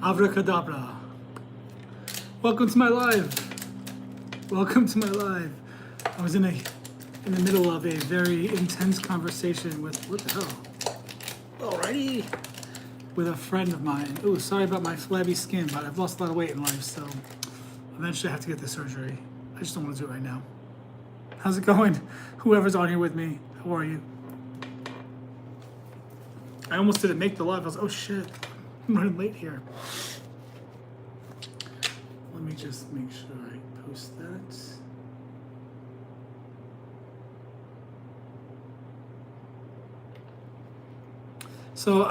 Abracadabra. Welcome to my live. Welcome to my live. I was in the middle of a very intense conversation with what the hell? Alrighty. With a friend of mine. Ooh, sorry about my flabby skin, but I've lost a lot of weight in life, so eventually I have to get the surgery. I just don't want to do it right now. How's it going? Whoever's on here with me, how are you? I almost didn't make the live. I was, oh shit, I'm running late here. Let me just make sure I post that. So,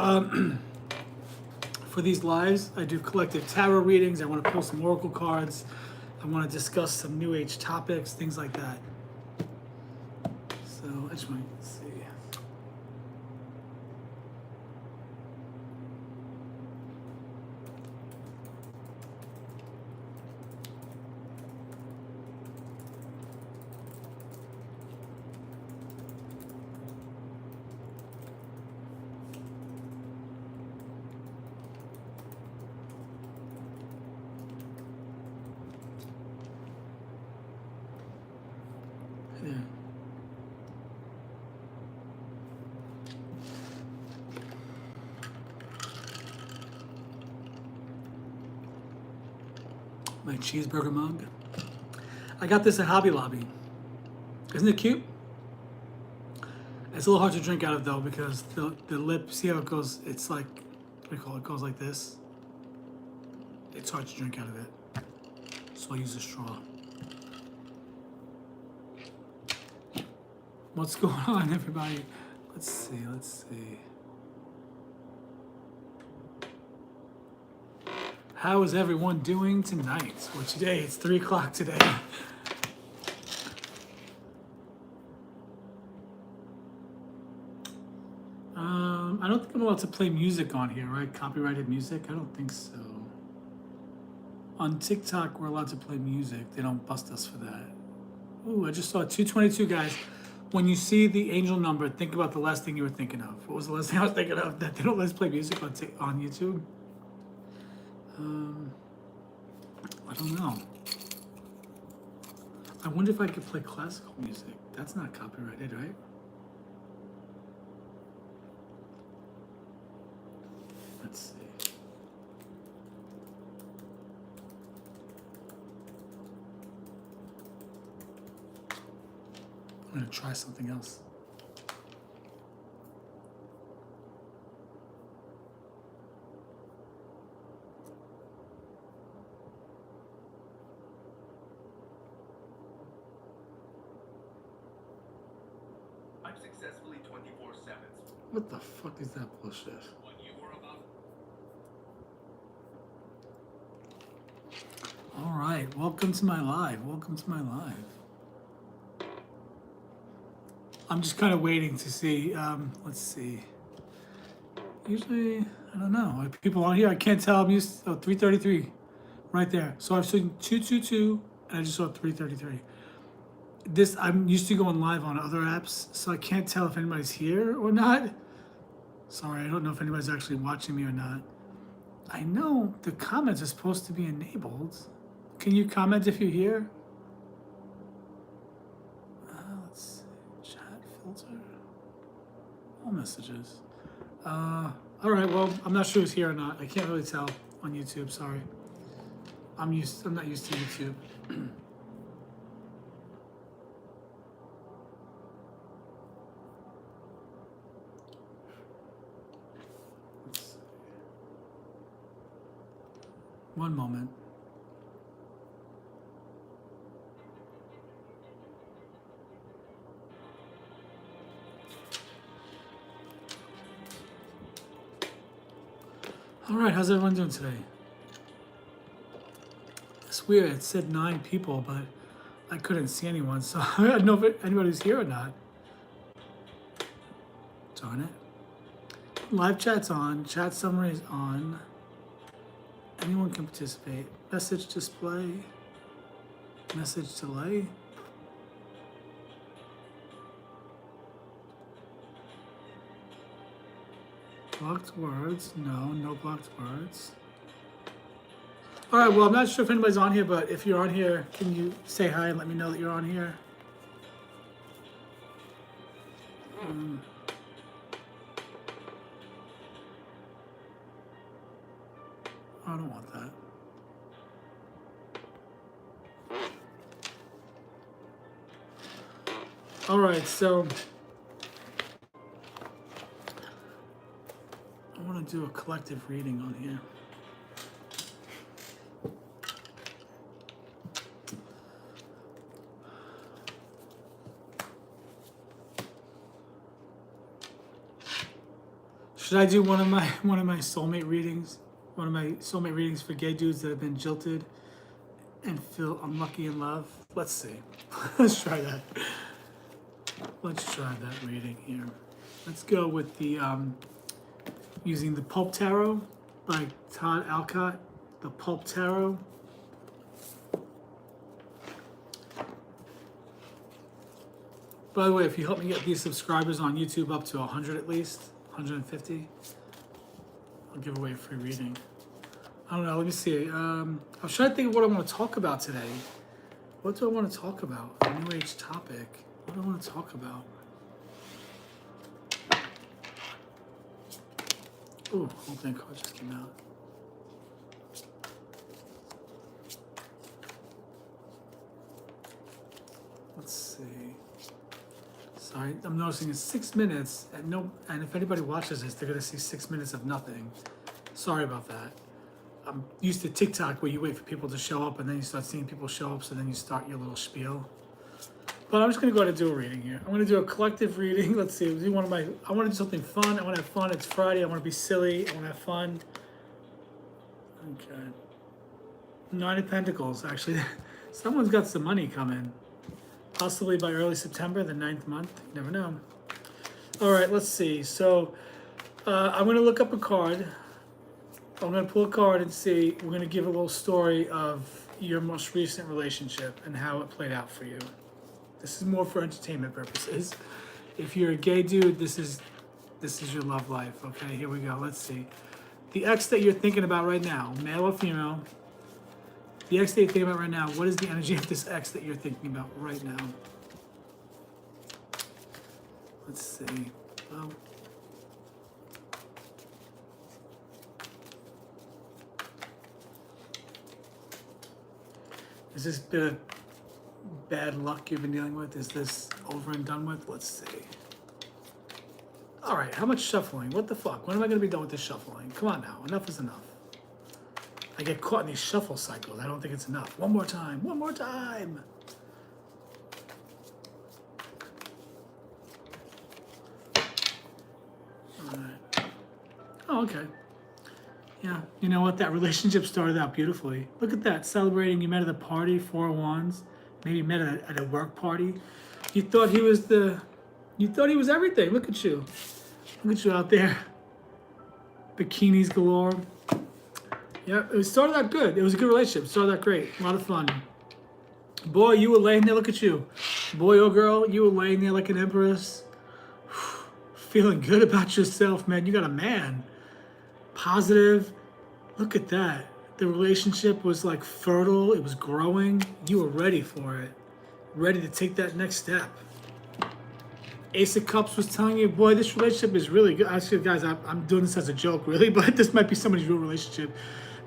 for these lives, I do collective tarot readings. I want to pull some oracle cards. I want to discuss some new age topics, things like that. So I just might see. Yeah. My cheeseburger mug. I got this at Hobby Lobby. Isn't it cute? It's a little hard to drink out of though because the lip, see how it goes? It's like, what do you call it? It goes like this. It's hard to drink out of it. So I'll use a straw. What's going on, everybody? Let's see, let's see. How is everyone doing tonight? Well, today, it's 3 o'clock today. I don't think I'm allowed to play music on here, right? Copyrighted music? I don't think so. On TikTok, we're allowed to play music. They don't bust us for that. Ooh, I just saw 222, guys. When you see the angel number, think about the last thing you were thinking of. What was the last thing I was thinking of? That they don't let us play music on YouTube? I don't know. I wonder if I could play classical music. That's not copyrighted, right? Let's see. I'm gonna try something else. I'm successfully 24/7. What the fuck is that bullshit? What you were about. All right, welcome to my live. Welcome to my live. I'm just kind of waiting to see. Let's see. Usually, I don't know. Like people on here, I can't tell. I'm used to 333 right there. So I've seen 222 and I just saw 333. This, I'm used to going live on other apps, so I can't tell if anybody's here or not. Sorry, I don't know if anybody's actually watching me or not. I know the comments are supposed to be enabled. Can you comment if you're here? Let's see. Chat filter. All messages. All right. Well, I'm not sure who's here or not. I can't really tell on YouTube. Sorry. I'm not used to YouTube. One moment. All right, how's everyone doing today? It's weird. It said 9 people, but I couldn't see anyone, so I don't know if anybody's here or not. Darn it. Live chat's on. Chat summary is on. Anyone can participate. Message display. Message delay. Blocked words. No blocked words. All right, well, I'm not sure if anybody's on here, but if you're on here, can you say hi and let me know that you're on here? I don't want that. All right, so I want to do a collective reading on here. Should I do one of my soulmate readings? One of my soulmate readings for gay dudes that have been jilted and feel unlucky in love? Let's see. Let's try that. Let's try that reading here. Let's go with the using the Pulp Tarot by Todd Alcott. The Pulp Tarot. By the way, if you help me get these subscribers on YouTube up to 100 at least, 150, I'll give away a free reading. I don't know, let me see. I'm trying to think of what I want to talk about today. What do I want to talk about? A new age topic. What do I want to talk about? Ooh, opening card just came out. Let's see. Sorry, I'm noticing it's 6 minutes, and if anybody watches this, they're gonna see 6 minutes of nothing. Sorry about that. I'm used to TikTok where you wait for people to show up and then you start seeing people show up, so then you start your little spiel. But I'm just gonna go ahead and do a reading here. I'm gonna do a collective reading. Let's see. Do I want to do something fun. I want to have fun. It's Friday. I want to be silly. I want to have fun. Okay. 9 of Pentacles. Actually, someone's got some money coming. Possibly by early September, the 9th month. You never know. All right. Let's see. So I'm gonna look up a card. I'm gonna pull a card and see. We're gonna give a little story of your most recent relationship and how it played out for you. This is more for entertainment purposes. If you're a gay dude, this is your love life. Okay, here we go. Let's see. The ex that you're thinking about right now, male or female, the ex that you're thinking about right now, what is the energy of this ex that you're thinking about right now? Let's see. Well, is this bit of bad luck you've been dealing with? Is this over and done with? Let's see. All right, how much shuffling? What the fuck? When am I going to be done with this shuffling? Come on now, enough is enough. I get caught in these shuffle cycles. I don't think it's enough. One more time, one more time. All right. Oh, okay. Yeah, you know what? That relationship started out beautifully. Look at that, celebrating. You met at a party, 4 of Wands. Maybe you met at a work party. You thought he was everything. Look at you. Look at you out there. Bikinis galore. Yeah, it started out good. It was a good relationship. It started out great. A lot of fun. Boy, you were laying there. Look at you. Boy or girl, you were laying there like an empress. Feeling good about yourself, man. You got a man. Positive. Look at that. The relationship was like fertile. It was growing. You were ready for it. Ready to take that next step. Ace of Cups was telling you, boy, this relationship is really good. Actually, guys, I'm doing this as a joke, really, but this might be somebody's real relationship.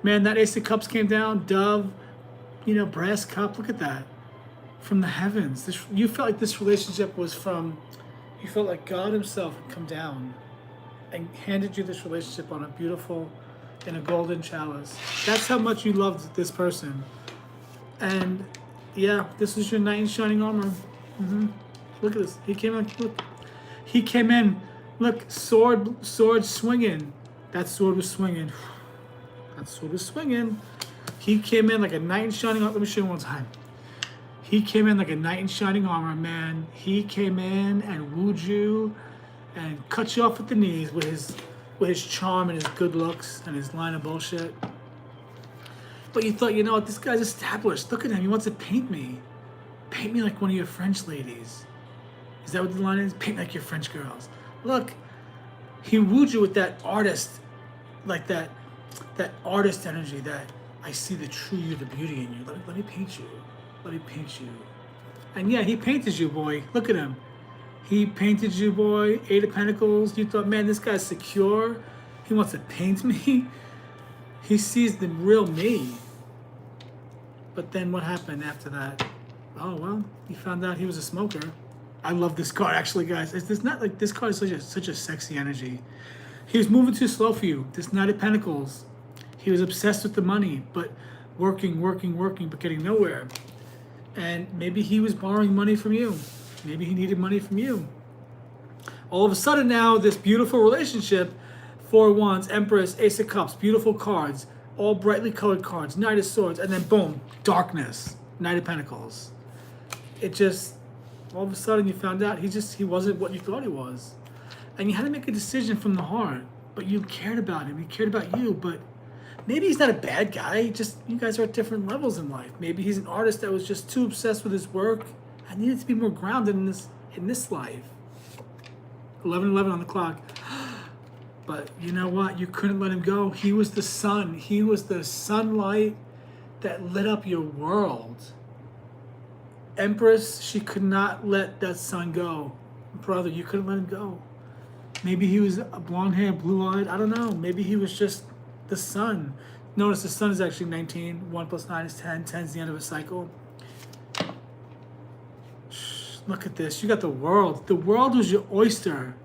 Man, that Ace of Cups came down, Dove, brass cup. Look at that. From the heavens. You felt like this relationship was you felt like God himself had come down and handed you this relationship on in a golden chalice. That's how much you loved this person. And yeah, this was your knight in shining armor. Look at this. He came in. Look. He came in. Look, sword swinging. That sword was swinging. That sword was swinging. He came in like a knight in shining armor. Let me show you one time. He came in like a knight in shining armor, man. He came in and wooed you and cut you off at the knees with his charm and his good looks and his line of bullshit. But you thought, what, this guy's established. Look at him. He wants to paint me. Paint me like one of your French ladies. Is that what the line is? Paint me like your French girls. Look, he wooed you with that artist, like that artist energy, I see the true you, the beauty in you. Let me paint you. Let me paint you. And yeah, he painted you, boy. Look at him. He painted you, boy. Eight of Pentacles. You thought, man, this guy's secure. He wants to paint me. He sees the real me. But then what happened after that? Oh, well, he found out he was a smoker. I love this card, actually, guys. It's not like this card is such a sexy energy. He was moving too slow for you. This Knight of Pentacles. He was obsessed with the money, but working, but getting nowhere. And maybe he was borrowing money from you. Maybe he needed money from you. All of a sudden now, this beautiful relationship, Four of Wands, Empress, Ace of Cups, beautiful cards, all brightly colored cards, Knight of Swords, and then boom, darkness, Knight of Pentacles. It just, all of a sudden you found out he wasn't what you thought he was. And you had to make a decision from the heart, but you cared about him, he cared about you, but maybe he's not a bad guy, just you guys are at different levels in life. Maybe he's an artist that was just too obsessed with his work and needed to be more grounded in this life. 11:11 on the clock. But you know what? You couldn't let him go. He was the sun. He was the sunlight that lit up your world. Empress, she could not let that sun go. Brother, you couldn't let him go. Maybe he was a blonde hair, blue-eyed. I don't know. Maybe he was just the sun. Notice the sun is actually 19. 1 plus 9 is 10. 10 is the end of a cycle. Look at this. You got the world. The world was your oyster.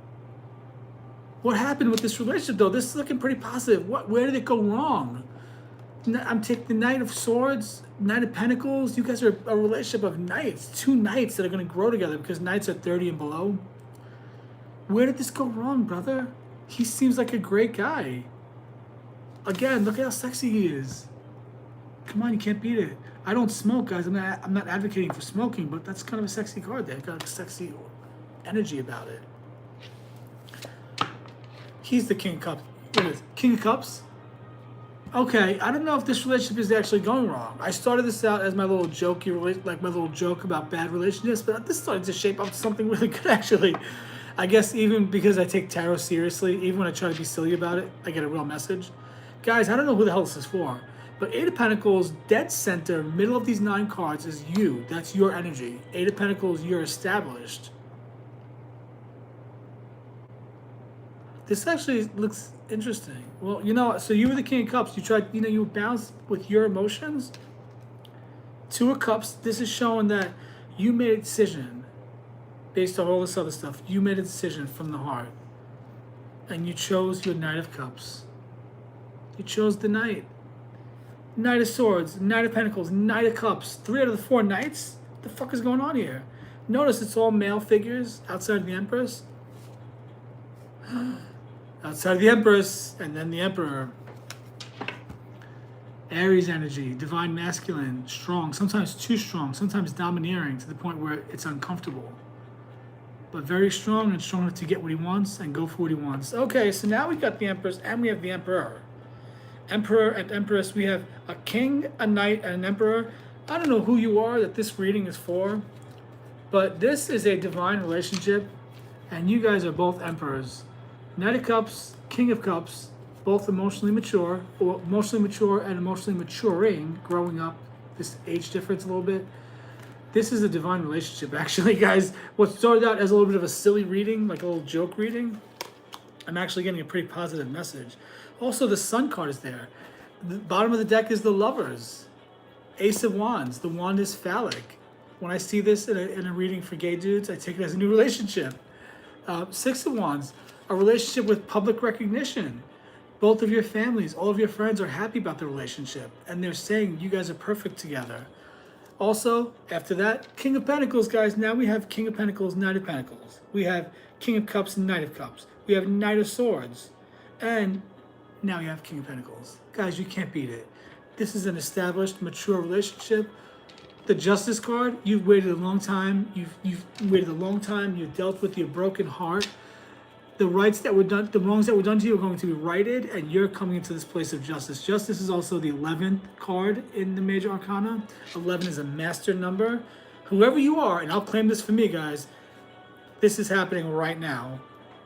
What happened with this relationship, though? This is looking pretty positive. Where did it go wrong? I'm taking the Knight of Swords, Knight of Pentacles. You guys are a relationship of knights. Two knights that are going to grow together because knights are 30 and below. Where did this go wrong, brother? He seems like a great guy. Again, look at how sexy he is. Come on, you can't beat it. I don't smoke, guys. I'm not advocating for smoking, but that's kind of a sexy card there. Got a sexy energy about it. He's the King of Cups. What is it? King of Cups? Okay, I don't know if this relationship is actually going wrong. I started this out as my little jokey, like my little joke about bad relationships, but this started to shape up to something really good, actually. I guess even because I take tarot seriously, even when I try to be silly about it, I get a real message. Guys, I don't know who the hell this is for, but Eight of Pentacles, dead center, middle of these 9 cards is you. That's your energy. Eight of Pentacles, you're established. This actually looks interesting. Well, you know, so you were the King of Cups. You tried, you bounced with your emotions. Two of Cups, this is showing that you made a decision based on all this other stuff. You made a decision from the heart. And you chose your Knight of Cups. You chose the Knight. Knight of Swords, Knight of Pentacles, Knight of Cups. 3 out of the 4 Knights? What the fuck is going on here? Notice it's all male figures outside of the Empress. Outside of the Empress, and then the Emperor. Aries energy, divine masculine, strong, sometimes too strong, sometimes domineering to the point where it's uncomfortable. But very strong and strong enough to get what he wants and go for what he wants. Okay, so now we got the Empress and we have the Emperor. Emperor and Empress, we have a king, a knight, and an emperor. I don't know who you are that this reading is for, but this is a divine relationship, and you guys are both emperors. Knight of Cups, King of Cups, both emotionally mature, or emotionally mature and emotionally maturing, growing up, this age difference a little bit. This is a divine relationship, actually, guys. What started out as a little bit of a silly reading, like a little joke reading, I'm actually getting a pretty positive message. Also, the Sun card is there. The bottom of the deck is the Lovers. Ace of Wands. The wand is phallic. When I see this in a reading for gay dudes, I take it as a new relationship. 6 of Wands. A relationship with public recognition. Both of your families, all of your friends are happy about the relationship. And they're saying you guys are perfect together. Also, after that, King of Pentacles, guys. Now we have King of Pentacles, Knight of Pentacles. We have King of Cups and Knight of Cups. We have Knight of Swords. And now you have King of Pentacles. Guys, you can't beat it. This is an established, mature relationship. The Justice card, you've waited a long time. You've waited a long time. You've dealt with your broken heart. The rights that were done, the wrongs that were done to you are going to be righted, and you're coming into this place of justice. Justice is also the 11th card in the Major Arcana. 11 is a master number. Whoever you are, and I'll claim this for me, guys, this is happening right now.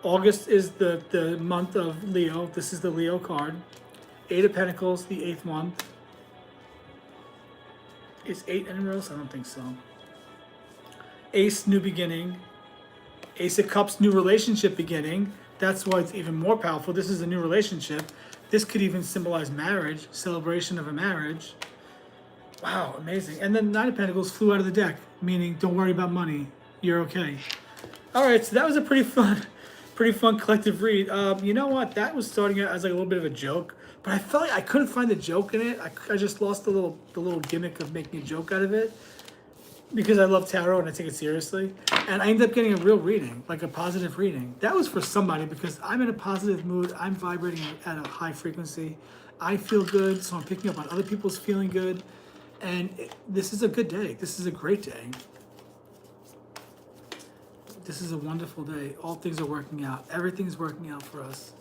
August is the month of Leo. This is the Leo card. 8 of Pentacles, the 8th month. Is 8 in reverse? I don't think so. Ace, new beginning. Ace of Cups, new relationship beginning. That's why it's even more powerful. This is a new relationship. This could even symbolize marriage, celebration of a marriage. Wow, amazing. And then Nine of Pentacles flew out of the deck, meaning don't worry about money. You're okay. All right, so that was a pretty fun collective read. You know what? That was starting out as like a little bit of a joke, but I felt like I couldn't find the joke in it. I just lost the little gimmick of making a joke out of it because I love tarot and I take it seriously. And I ended up getting a real reading, like a positive reading. That was for somebody because I'm in a positive mood. I'm vibrating at a high frequency. I feel good, so I'm picking up on other people's feeling good. And this is a good day. This is a great day. This is a wonderful day. All things are working out. Everything's working out for us.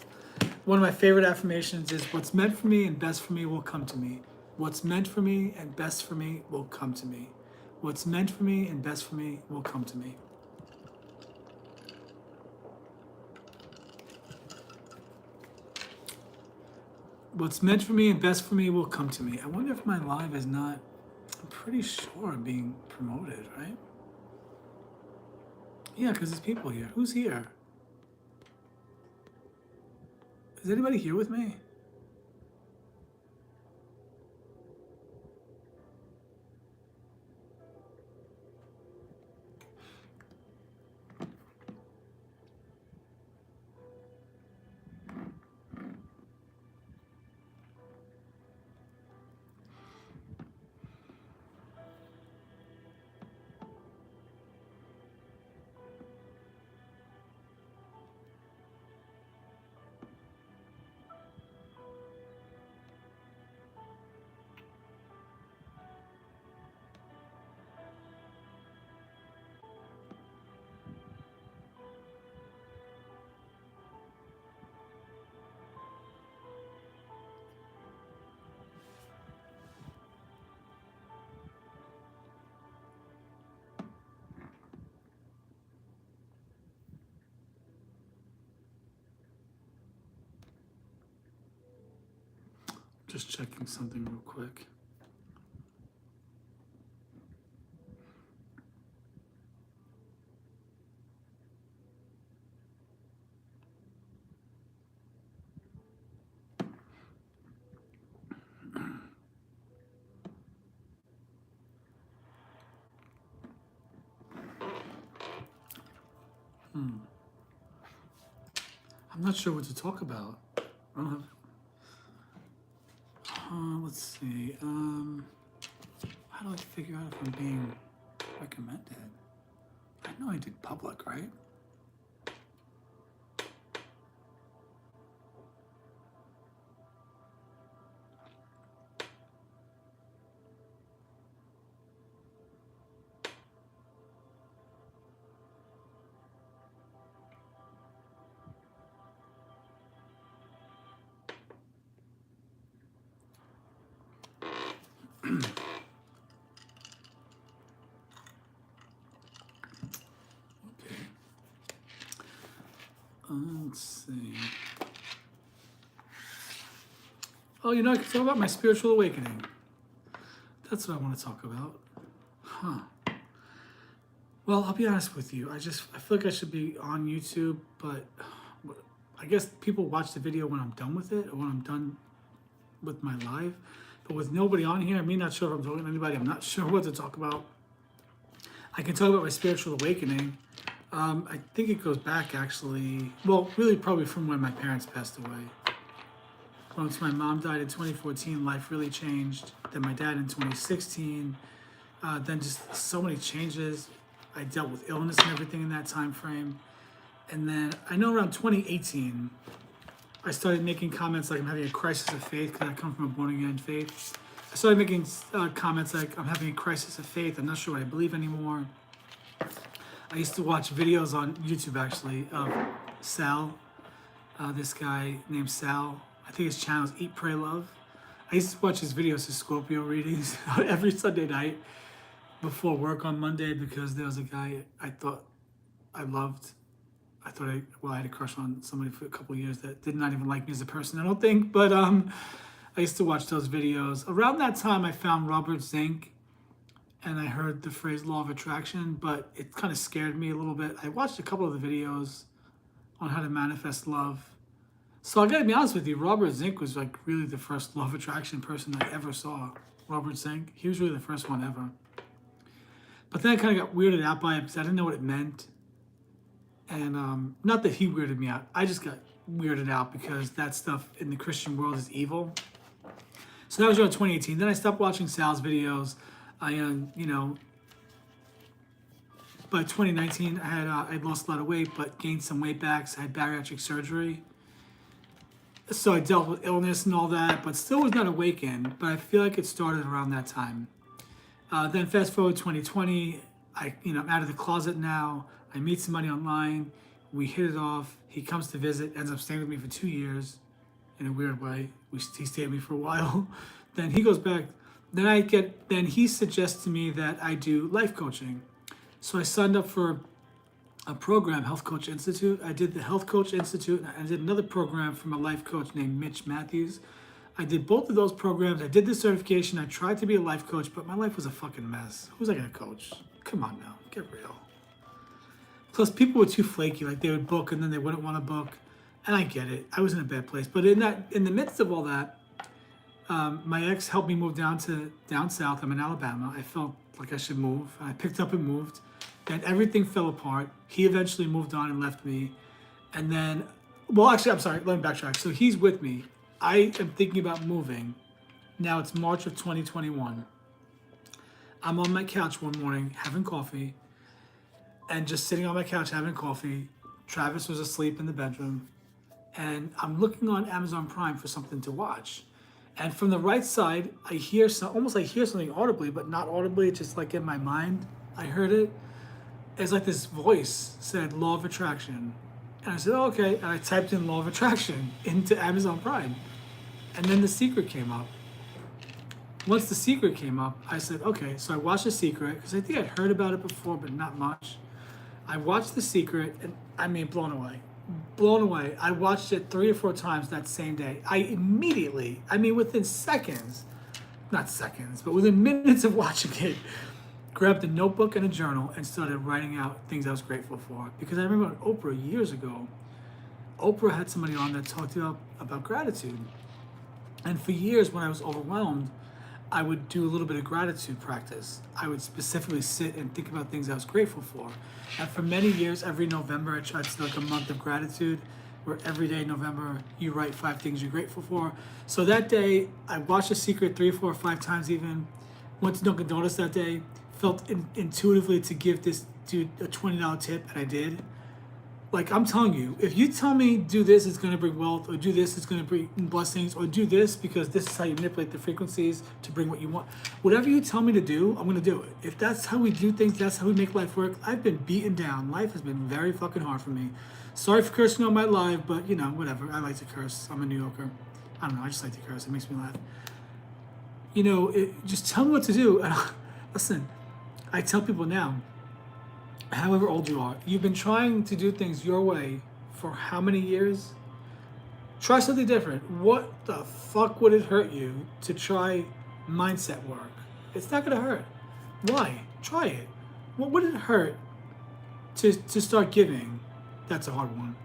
One of my favorite affirmations is what's meant for me and best for me will come to me. What's meant for me and best for me will come to me. What's meant for me and best for me will come to me. What's meant for me and best for me will come to me. I wonder if my live is not, I'm pretty sure I'm being promoted, right? Yeah, because there's people here. Who's here? Is anybody here with me? Just checking something real quick. I'm not sure what to talk about. I don't have. Let's see. How do I figure out if I'm being recommended? I know I did public, right? Let's see. Oh, you know, I can talk about my spiritual awakening. That's what I want to talk about. Huh. Well, I'll be honest with you. I feel like I should be on YouTube, but I guess people watch the video when I'm done with it or when I'm done with my live. But with nobody on here, I'm not sure if I'm talking to anybody. I'm not sure what to talk about. I can talk about my spiritual awakening. I think it goes back actually, well, really probably from when my parents passed away. Once my mom died in 2014, life really changed. Then my dad in 2016. Then just so many changes. I dealt with illness and everything in that time frame. And then I know around 2018, I started making comments like I'm having a crisis of faith because I come from a born-again faith. I started making comments like I'm having a crisis of faith. I'm not sure what I believe anymore. I used to watch videos on YouTube actually of Sal, this guy named Sal. I think his channel is Eat, Pray, Love. I used to watch his videos, his Scorpio readings every Sunday night before work on Monday because there was a guy I thought I loved. I had a crush on somebody for a couple of years that did not even like me as a person, I don't think. But I used to watch those videos. Around that time, I found Robert Zink and I heard the phrase law of attraction, but it kind of scared me a little bit. I watched a couple of the videos on how to manifest love. So I gotta be honest with you, Robert Zink was like really the first law of attraction person I ever saw. Robert Zink, he was really the first one ever. But then I kind of got weirded out by it because I didn't know what it meant. And not that he weirded me out, I just got weirded out because that stuff in the Christian world is evil. So that was around 2018. Then I stopped watching Sal's videos. By 2019, I'd lost a lot of weight, but gained some weight back. So I had bariatric surgery. So I dealt with illness and all that, but still was not awakened. But I feel like it started around that time. Then fast forward 2020, I'm out of the closet now. I meet somebody online. We hit it off. He comes to visit, ends up staying with me for 2 years in a weird way. He stayed with me for a while. Then he goes back. Then he suggests to me that I do life coaching. So I signed up for a program, Health Coach Institute. I did the Health Coach Institute, and I did another program from a life coach named Mitch Matthews. I did both of those programs. I did the certification. I tried to be a life coach, but my life was a fucking mess. Who was I gonna coach? Come on now, get real. Plus, people were too flaky. Like they would book and then they wouldn't want to book, and I get it. I was in a bad place. But in the midst of all that, my ex helped me move down south. I'm in Alabama. I felt like I should move. I picked up and moved. Then everything fell apart. He eventually moved on and left me. And then, well, actually, I'm sorry. Let me backtrack. So he's with me. I am thinking about moving. Now it's March of 2021. I'm on my couch one morning having coffee and just sitting on my couch having coffee. Travis was asleep in the bedroom and I'm looking on Amazon Prime for something to watch. And from the right side, I hear something audibly, but not audibly, it's just like in my mind. I heard it. It's like this voice said law of attraction. And I said, oh, okay. And I typed in law of attraction into Amazon Prime. And then The Secret came up. Once The Secret came up, I said, okay. So I watched The Secret because I think I'd heard about it before, but not much. I watched The Secret and I mean, blown away. Blown away. I watched it 3 or 4 times that same day. I immediately, within seconds, not seconds, but within minutes of watching it, grabbed a notebook and a journal and started writing out things I was grateful for. Because I remember on Oprah years ago, Oprah had somebody on that talked about gratitude. And for years when I was overwhelmed, I would do a little bit of gratitude practice. I would specifically sit and think about things I was grateful for. And for many years, every November, I tried to do like a month of gratitude, where every day in November, you write 5 things you're grateful for. So that day, I watched The Secret 3, 4, 5 times even, went to Dunkin' Donuts that day, felt intuitively to give this dude a $20 tip, and I did. Like, I'm telling you, if you tell me do this, it's going to bring wealth, or do this, it's going to bring blessings, or do this because this is how you manipulate the frequencies to bring what you want. Whatever you tell me to do, I'm going to do it. If that's how we do things, that's how we make life work. I've been beaten down. Life has been very fucking hard for me. Sorry for cursing on my live, but, whatever. I like to curse. I'm a New Yorker. I don't know. I just like to curse. It makes me laugh. Just tell me what to do. And listen, I tell people now, however old you are, you've been trying to do things your way for how many years? Try something different. What the fuck would it hurt you to try mindset work? It's not gonna hurt. Why? Try it. What would it hurt to start giving? That's a hard one.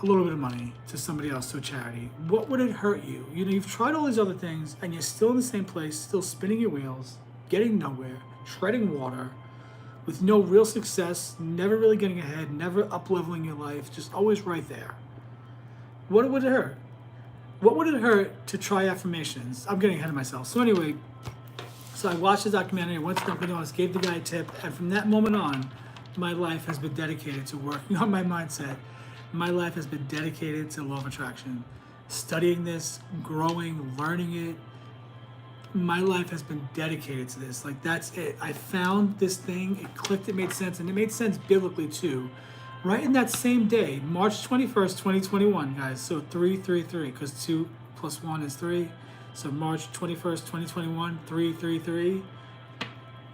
A little bit of money to somebody else, to a charity. What would it hurt you? You've tried all these other things and you're still in the same place, still spinning your wheels, getting nowhere, treading water, with no real success, never really getting ahead, never up-leveling your life, just always right there. What would it hurt? What would it hurt to try affirmations? I'm getting ahead of myself. So anyway, I watched the documentary, went to Dunkin' Donuts, gave the guy a tip, and from that moment on, my life has been dedicated to working on my mindset. My life has been dedicated to law of attraction. Studying this, growing, learning it, my life has been dedicated to this. Like, that's it. I found this thing, it clicked, it made sense, and it made sense biblically too. Right in that same day, March 21st, 2021, guys. So 333, because 2 plus 1 is 3. So March 21st, 2021, 333.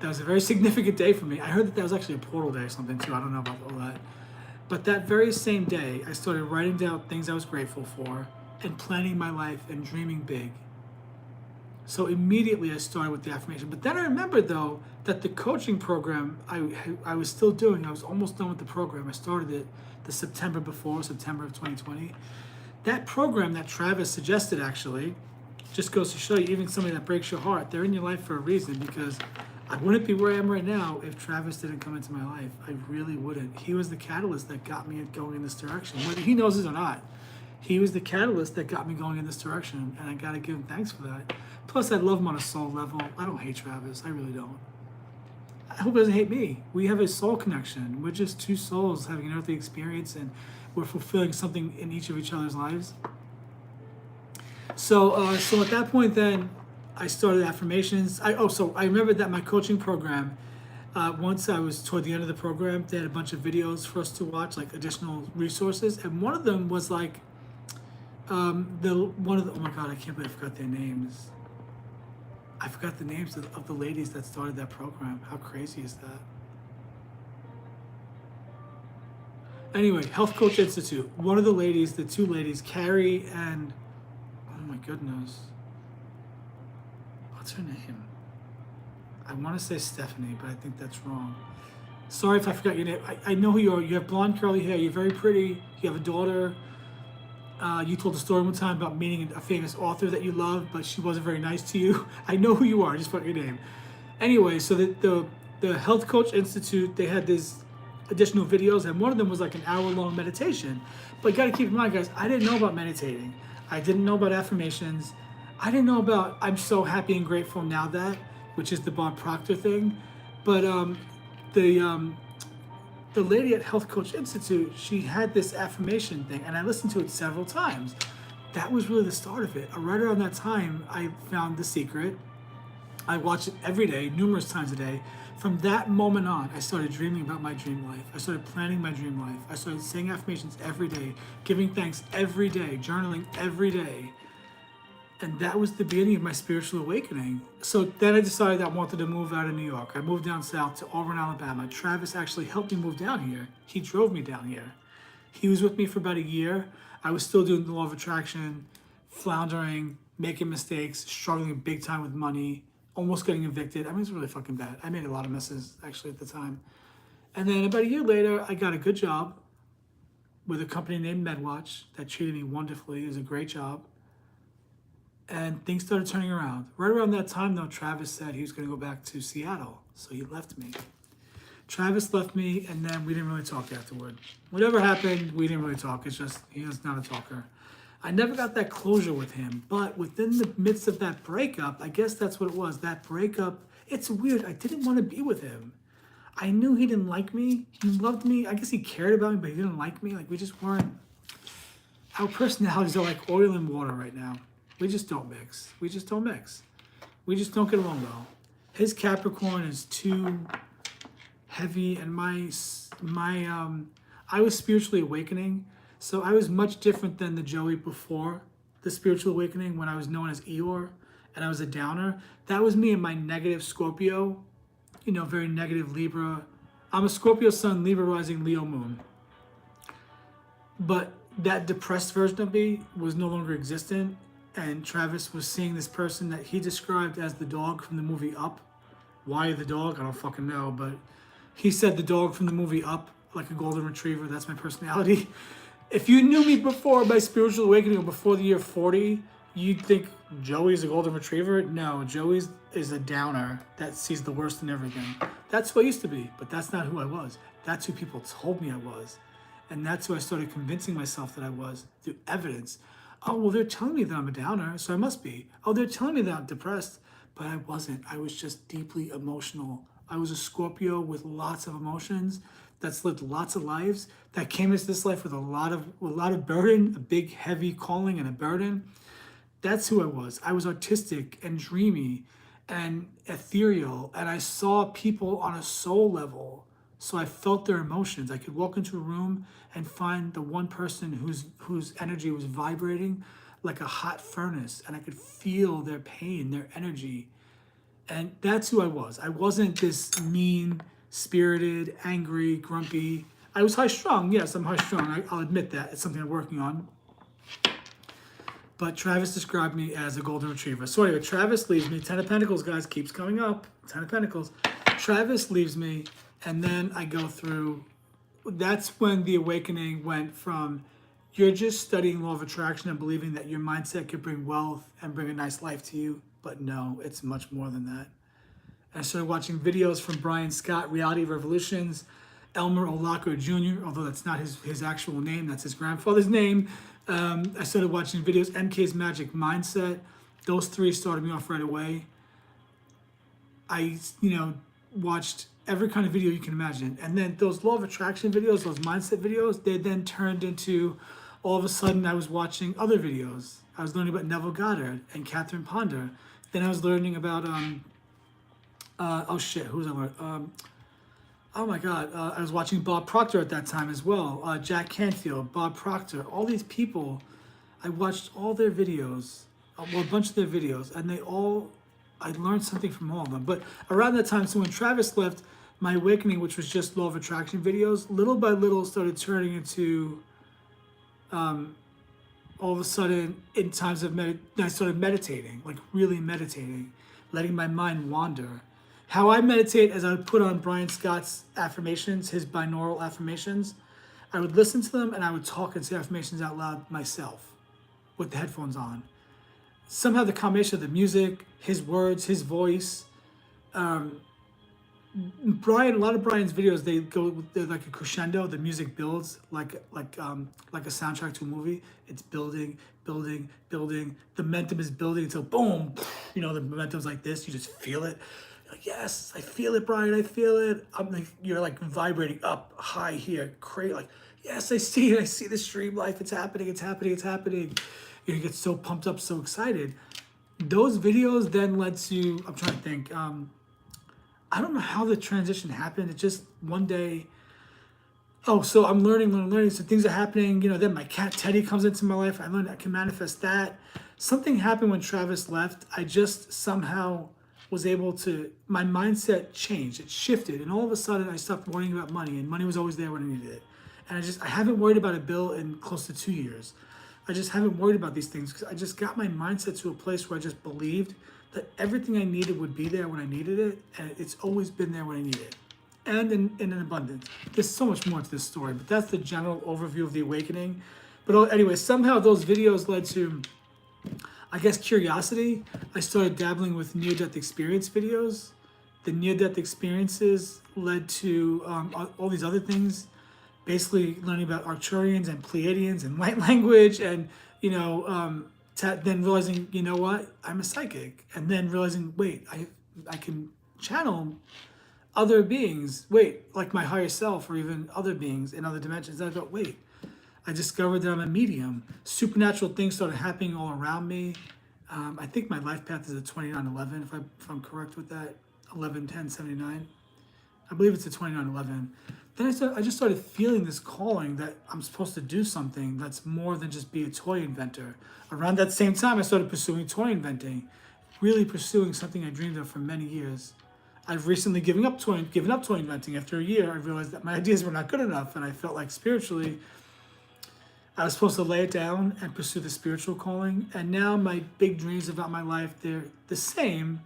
That was a very significant day for me. I heard that was actually a portal day or something too. I don't know about all that. But that very same day, I started writing down things I was grateful for and planning my life and dreaming big. So immediately I started with the affirmation. But then I remembered though that the coaching program I was still doing, I was almost done with the program. I started it the September before, September of 2020. That program that Travis suggested actually just goes to show you, even somebody that breaks your heart, they're in your life for a reason, because I wouldn't be where I am right now if Travis didn't come into my life. I really wouldn't. He was the catalyst that got me going in this direction. Whether he knows it or not, he was the catalyst that got me going in this direction, and I gotta give him thanks for that. Plus, I love him on a soul level. I don't hate Travis. I really don't. I hope he doesn't hate me. We have a soul connection. We're just two souls having an earthly experience, and we're fulfilling something in each of each other's lives. So, so at that point, then I started affirmations. So I remember that my coaching program. Once I was toward the end of the program, they had a bunch of videos for us to watch, like additional resources, and one of them was like oh my god, I can't believe I forgot their names. I forgot the names of the ladies that started that program. How crazy is that? Anyway, Health Coach Institute. One of the ladies, the two ladies, Carrie and oh my goodness, what's her name? I want to say Stephanie, but I think that's wrong. Sorry if I forgot your name. I know who you are. You have blonde curly hair. You're very pretty. You have a daughter. You told a story one time about meeting a famous author that you love, but she wasn't very nice to you. I know who you are. I just forgot your name. Anyway, so the Health Coach Institute, they had these additional videos, and one of them was like an hour-long meditation. But you got to keep in mind, guys, I didn't know about meditating. I didn't know about affirmations. I didn't know about I'm so happy and grateful now that, which is the Bob Proctor thing. But the lady at Health Coach Institute, she had this affirmation thing, and I listened to it several times. That was really the start of it. Right around that time, I found The Secret. I watched it every day, numerous times a day. From that moment on, I started dreaming about my dream life. I started planning my dream life. I started saying affirmations every day, giving thanks every day, journaling every day. And that was the beginning of my spiritual awakening. So then I decided I wanted to move out of New York. I moved down south to Auburn, Alabama. Travis actually helped me move down here. He drove me down here. He was with me for about a year. I was still doing the law of attraction, floundering, making mistakes, struggling big time with money, almost getting evicted. I mean, it's really fucking bad. I made a lot of messes actually at the time. And then about a year later, I got a good job with a company named MedWatch that treated me wonderfully. It was a great job. And things started turning around. Right around that time, though, Travis said he was going to go back to Seattle. So he left me. Travis left me, and then we didn't really talk afterward. Whatever happened, we didn't really talk. It's just, he is not a talker. I never got that closure with him. But within the midst of that breakup, I guess that's what it was. That breakup, it's weird. I didn't want to be with him. I knew he didn't like me. He loved me. I guess he cared about me, but he didn't like me. Like, we just weren't. Our personalities are like oil and water right now. We just don't mix. We just don't mix. We just don't get along well. His Capricorn is too heavy, and I was spiritually awakening, so I was much different than the Joey before the spiritual awakening, when I was known as Eeyore, and I was a downer. That was me and my negative Scorpio, very negative Libra. I'm a Scorpio sun, Libra rising, Leo moon. But that depressed version of me was no longer existent. And Travis was seeing this person that he described as the dog from the movie Up. Why the dog? I don't fucking know, but he said the dog from the movie Up, like a golden retriever. That's my personality. If you knew me before my spiritual awakening or before the year 40, you'd think Joey's a golden retriever. No, Joey is a downer that sees the worst in everything. That's who I used to be, but that's not who I was. That's who people told me I was. And that's who I started convincing myself that I was through evidence. Oh, well, they're telling me that I'm a downer, so I must be. Oh, they're telling me that I'm depressed, but I wasn't. I was just deeply emotional. I was a Scorpio with lots of emotions, that's lived lots of lives, that came into this life with a lot of burden, a big, heavy calling and a burden. That's who I was. I was artistic and dreamy and ethereal, and I saw people on a soul level. So I felt their emotions. I could walk into a room and find the one person whose energy was vibrating like a hot furnace, and I could feel their pain, their energy. And that's who I was. I wasn't this mean-spirited, angry, grumpy. I was high-strung. Yes, I'm high-strung. I'll admit that. It's something I'm working on. but Travis described me as a golden retriever. So anyway, Travis leaves me. Ten of Pentacles, guys, keeps coming up. Ten of Pentacles. Travis leaves me, and then I go through. That's when the awakening went from you're just studying law of attraction and believing that your mindset could bring wealth and bring a nice life to you. But no, it's much more than that. And I started watching videos from Brian Scott, Reality Revolutions, Elmer Olaco Jr., although that's not his actual name, that's his grandfather's name. I started watching videos, MK's Magic Mindset. Those three started me off right away. I, watched every kind of video you can imagine. And then those law of attraction videos, those mindset videos, they then turned into, all of a sudden I was watching other videos. I was learning about Neville Goddard and Catherine Ponder. Then I was learning about, who was I learning? Oh my God, I was watching Bob Proctor at that time as well. Jack Canfield, Bob Proctor, all these people. I watched all their videos, a bunch of their videos, and I learned something from all of them. But around that time, so when Travis left, my awakening, which was just law of attraction videos, little by little started turning into, all of a sudden, in times of I started meditating, like really meditating, letting my mind wander. How I meditate is I would put on Brian Scott's affirmations, his binaural affirmations. I would listen to them and I would talk and say affirmations out loud myself with the headphones on. Somehow the combination of the music, his words, his voice, Brian, a lot of Brian's videos, they're like a crescendo. The music builds like a soundtrack to a movie. It's building, building, building. The momentum is building until boom, the momentum's like this. You just feel it. You're like, yes, I feel it, Brian. I feel it. You're like vibrating up high here, great. Like, yes, I see it. I see the stream life. It's happening. It's happening. It's happening. You get so pumped up, so excited. Those videos then led to. I'm trying to think. I don't know how the transition happened. It just one day, so I'm learning. So things are happening. Then my cat Teddy comes into my life. I learned I can manifest that. Something happened when Travis left. I just somehow was able to, my mindset changed. It shifted. And all of a sudden I stopped worrying about money, and money was always there when I needed it. And I haven't worried about a bill in close to 2 years. I just haven't worried about these things because I just got my mindset to a place where I just believed that everything I needed would be there when I needed it, and it's always been there when I need it, and in an abundance. There's so much more to this story, but that's the general overview of the awakening. But anyway, somehow those videos led to, I guess, curiosity. I started dabbling with near-death experience videos. The near-death experiences led to all these other things, basically learning about Arcturians and Pleiadians and light language, and then realizing, I'm a psychic, and then realizing, wait, I can channel other beings, like my higher self, or even other beings in other dimensions. And I thought, wait, I discovered that I'm a medium. Supernatural things started happening all around me. I think my life path is a 2911, if I'm correct with that, 111079. I believe it's a 2911. Then I just started feeling this calling that I'm supposed to do something that's more than just be a toy inventor. Around that same time, I started pursuing toy inventing, really pursuing something I dreamed of for many years. I've recently given up toy inventing. After a year, I realized that my ideas were not good enough, and I felt like spiritually, I was supposed to lay it down and pursue the spiritual calling. And now my big dreams about my life, they're the same,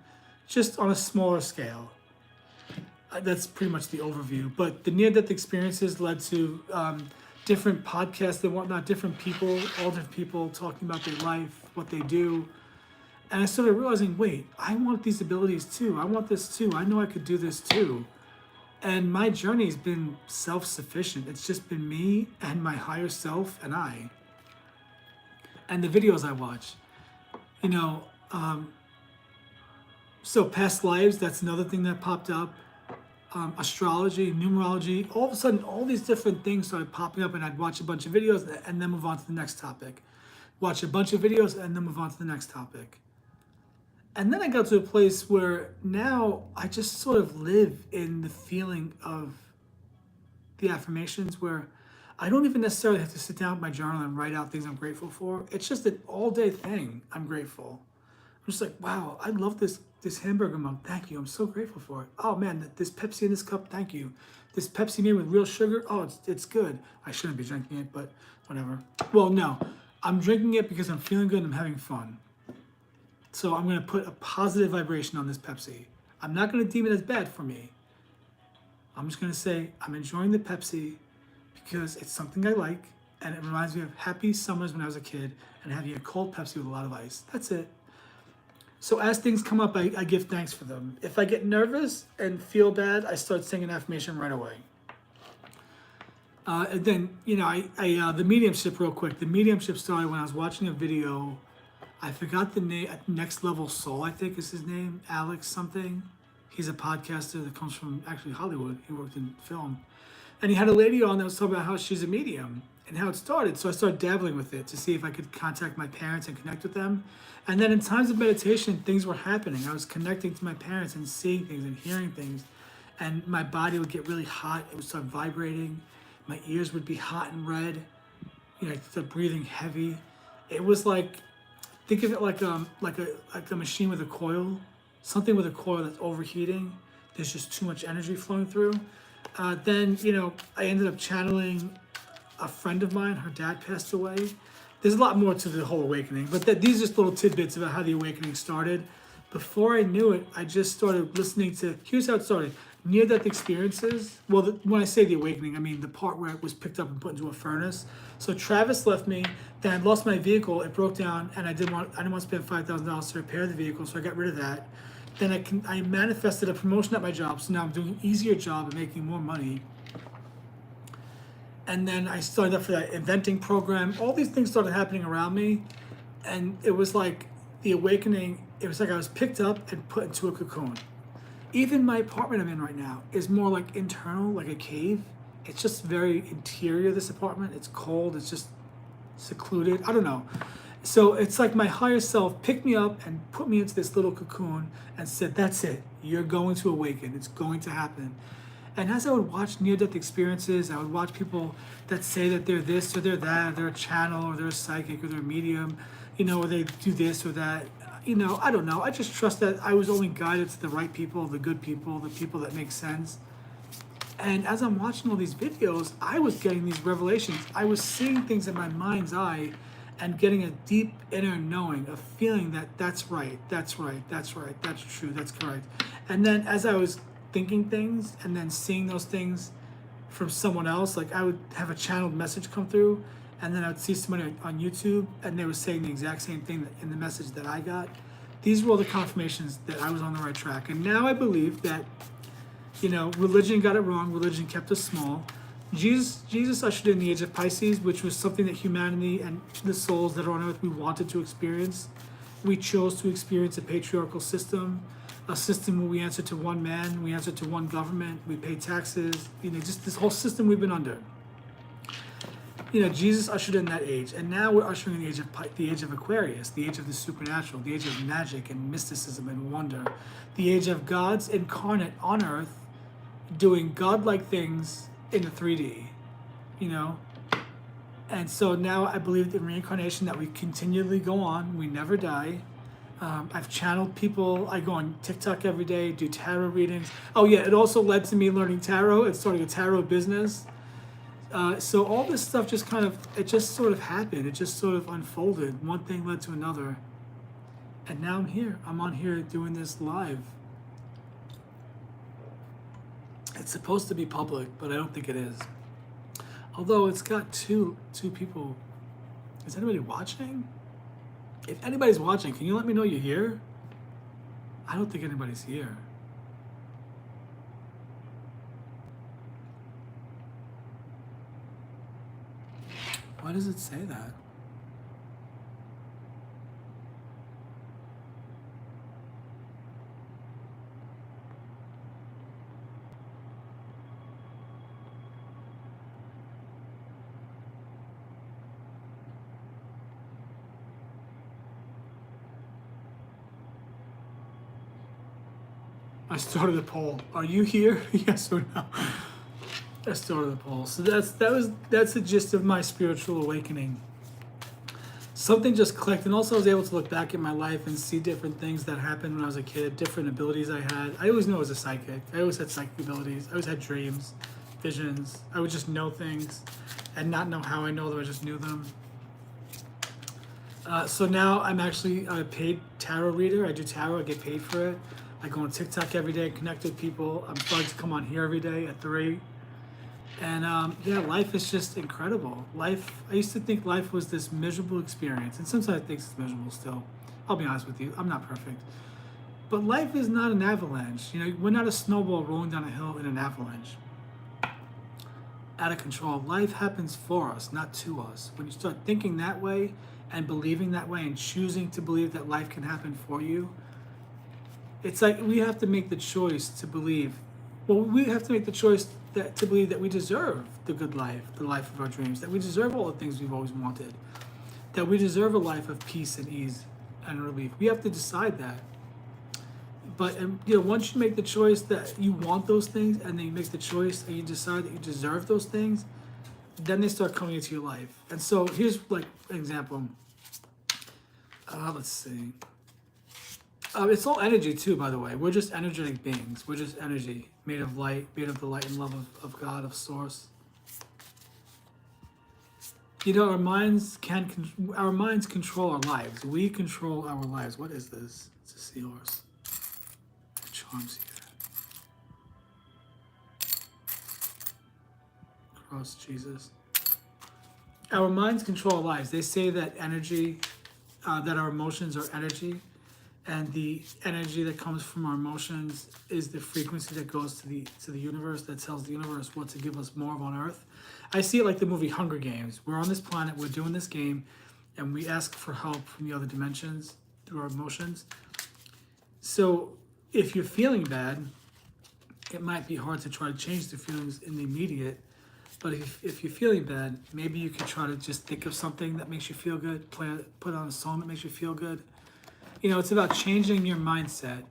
just on a smaller scale. That's pretty much the overview. But the near-death experiences led to different podcasts and whatnot, all different people talking about their life, what they do. And I started realizing, wait, I want these abilities too. I want this too. I know I could do this too. And my journey has been self-sufficient. It's just been me and my higher self and I. And the videos I watch, so past lives, that's another thing that popped up. Astrology, numerology, all of a sudden, all these different things started popping up, and I'd watch a bunch of videos and then move on to the next topic. Watch a bunch of videos and then move on to the next topic. And then I got to a place where now I just sort of live in the feeling of the affirmations, where I don't even necessarily have to sit down with my journal and write out things I'm grateful for. It's just an all-day thing. I'm grateful. I'm just like, wow, I love this hamburger mug. Thank you. I'm so grateful for it. Oh man, this Pepsi in this cup. Thank you. This Pepsi made with real sugar. Oh, it's good. I shouldn't be drinking it, but whatever. Well, no. I'm drinking it because I'm feeling good and I'm having fun. So I'm going to put a positive vibration on this Pepsi. I'm not going to deem it as bad for me. I'm just going to say I'm enjoying the Pepsi because it's something I like and it reminds me of happy summers when I was a kid and having a cold Pepsi with a lot of ice. That's it. So as things come up, I give thanks for them. If I get nervous and feel bad, I start saying an affirmation right away. And then, the mediumship real quick. The mediumship started when I was watching a video. I forgot the name, Next Level Soul, I think is his name, Alex something. He's a podcaster that comes from actually Hollywood. He worked in film. And he had a lady on that was talking about how she's a medium and how it started. So I started dabbling with it to see if I could contact my parents and connect with them. And then in times of meditation, things were happening. I was connecting to my parents and seeing things and hearing things. And my body would get really hot. It would start vibrating. My ears would be hot and red. I'd start breathing heavy. It was like, think of it like a machine with a coil, something with a coil that's overheating. There's just too much energy flowing through. Then I ended up channeling a friend of mine. Her dad passed away. There's a lot more to the whole awakening, but these are just little tidbits about how the awakening started. Before I knew it, I just started listening to. Here's how it started: near-death experiences. Well, when I say the awakening, I mean the part where it was picked up and put into a furnace. So Travis left me. Then I lost my vehicle. It broke down, and I didn't want to spend $5,000 to repair the vehicle, so I got rid of that. Then I manifested a promotion at my job, so now I'm doing an easier job and making more money. And then I started up for that inventing program. All these things started happening around me, and it was like the awakening. It was like I was picked up and put into a cocoon. Even my apartment I'm in right now is more like internal, like a cave. It's just very interior, this apartment. It's cold, it's just secluded. I don't know. So it's like my higher self picked me up and put me into this little cocoon and said, that's it. You're going to awaken. It's going to happen. And as I would watch near-death experiences, I would watch people that say that they're this or they're that, they're a channel or they're a psychic or they're a medium, or they do this or that. I don't know. I just trust that I was only guided to the right people, the good people, the people that make sense. And as I'm watching all these videos, I was getting these revelations. I was seeing things in my mind's eye and getting a deep inner knowing, a feeling that that's right, that's right, that's right, that's true, that's correct. And then as I was thinking things and then seeing those things from someone else, like I would have a channeled message come through, and then I would see somebody on YouTube and they were saying the exact same thing in the message that I got. These were all the confirmations that I was on the right track. And now I believe that, religion got it wrong. Religion kept us small. Jesus ushered in the age of Pisces, which was something that humanity and the souls that are on earth, we wanted to experience. We chose to experience a patriarchal system, a system where we answer to one man, we answer to one government, we pay taxes, just this whole system we've been under. Jesus ushered in that age, and now we're ushering in the age of Aquarius, the age of the supernatural, the age of magic and mysticism and wonder, the age of gods incarnate on earth, doing godlike things in the 3D, And so now I believe in reincarnation, that we continually go on, we never die. I've channeled people. I go on TikTok every day, do tarot readings. Oh yeah, it also led to me learning tarot and starting a tarot business. So all this stuff just sort of happened. It just sort of unfolded. One thing led to another. And now I'm here. I'm on here doing this live. It's supposed to be public, but I don't think it is. Although it's got two people. Is anybody watching? If anybody's watching, can you let me know you're here? I don't think anybody's here. Why does it say that? I started a poll. Are you here? Yes or no? I started a poll. So that's the gist of my spiritual awakening. Something just clicked, and also I was able to look back at my life and see different things that happened when I was a kid, different abilities I had. I always knew I was a psychic. I always had psychic abilities. I always had dreams, visions. I would just know things and not know how I know them. I just knew them. So now I'm actually a paid tarot reader. I do tarot. I get paid for it. I go on TikTok every day, connect with people. I'm starting to come on here every day at 3. And yeah, life is just incredible. Life. I used to think life was this miserable experience, and sometimes I think it's miserable still. I'll be honest with you. I'm not perfect, but life is not an avalanche. You know, we're not a snowball rolling down a hill in an avalanche. Out of control. Life happens for us, not to us. When you start thinking that way and believing that way and choosing to believe that life can happen for you, it's like we have to make the choice to believe. Well, we have to make the choice to believe that we deserve the good life, the life of our dreams, that we deserve all the things we've always wanted, that we deserve a life of peace and ease and relief. We have to decide that. But you know, once you make the choice that you want those things, and then you make the choice and you decide that you deserve those things, then they start coming into your life. And so here's like an example. Let's see. It's all energy too, by the way. We're just energetic beings. We're just energy made of light, made of the light and love of God, of Source. You know, our minds control our lives. We control our lives. What is this? It's a seahorse. Charms here. Cross Jesus. Our minds control our lives. They say that energy, that our emotions are energy, and the energy that comes from our emotions is the frequency that goes to the universe, that tells the universe what to give us more of on Earth. I see it like the movie Hunger Games. We're on this planet, we're doing this game, and we ask for help from the other dimensions through our emotions. So if you're feeling bad, it might be hard to try to change the feelings in the immediate. But if you're feeling bad, maybe you could try to just think of something that makes you feel good, put on a song that makes you feel good. You know, it's about changing your mindset.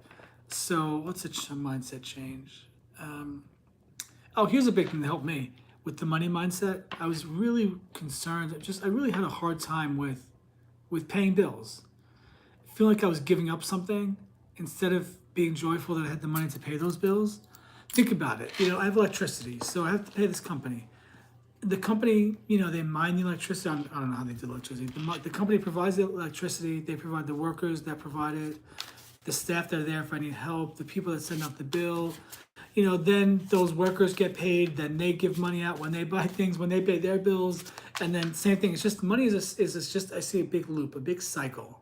So what's a mindset change? Here's a big thing that helped me with the money mindset. I was really concerned. I really had a hard time with paying bills. I feel like I was giving up something instead of being joyful that I had the money to pay those bills. Think about it. You know, I have electricity, so I have to pay this company. The company, you know, they mine the electricity. I don't know how they do electricity. The company provides the electricity. They provide the workers that provide it, the staff that are there if I need help, the people that send out the bill. You know, then those workers get paid. Then they give money out when they buy things, when they pay their bills, and then same thing. It's just money is just I see a big loop, a big cycle.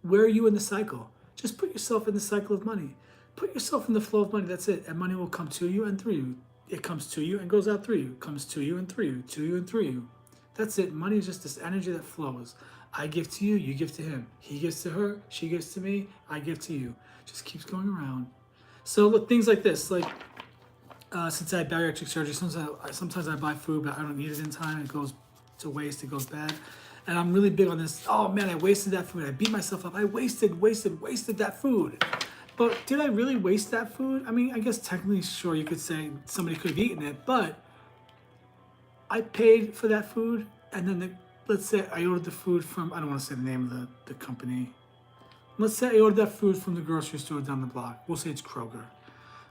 Where are you in the cycle? Just put yourself in the cycle of money. Put yourself in the flow of money. That's it. And money will come to you and through you. It comes to you and goes out through you. Comes to you and through you. To you and through you. That's it. Money is just this energy that flows. I give to you. You give to him. He gives to her. She gives to me. I give to you. Just keeps going around. So look, things like this. Like since I had bariatric surgery, sometimes I buy food, but I don't eat it in time. It goes to waste. It goes bad. And I'm really big on this. Oh man, I wasted that food. I beat myself up. I wasted that food. But did I really waste that food? I mean, I guess technically, sure, you could say somebody could have eaten it, but I paid for that food, and then let's say I ordered the food from, I don't want to say the name of the company. Let's say I ordered that food from the grocery store down the block. We'll say it's Kroger.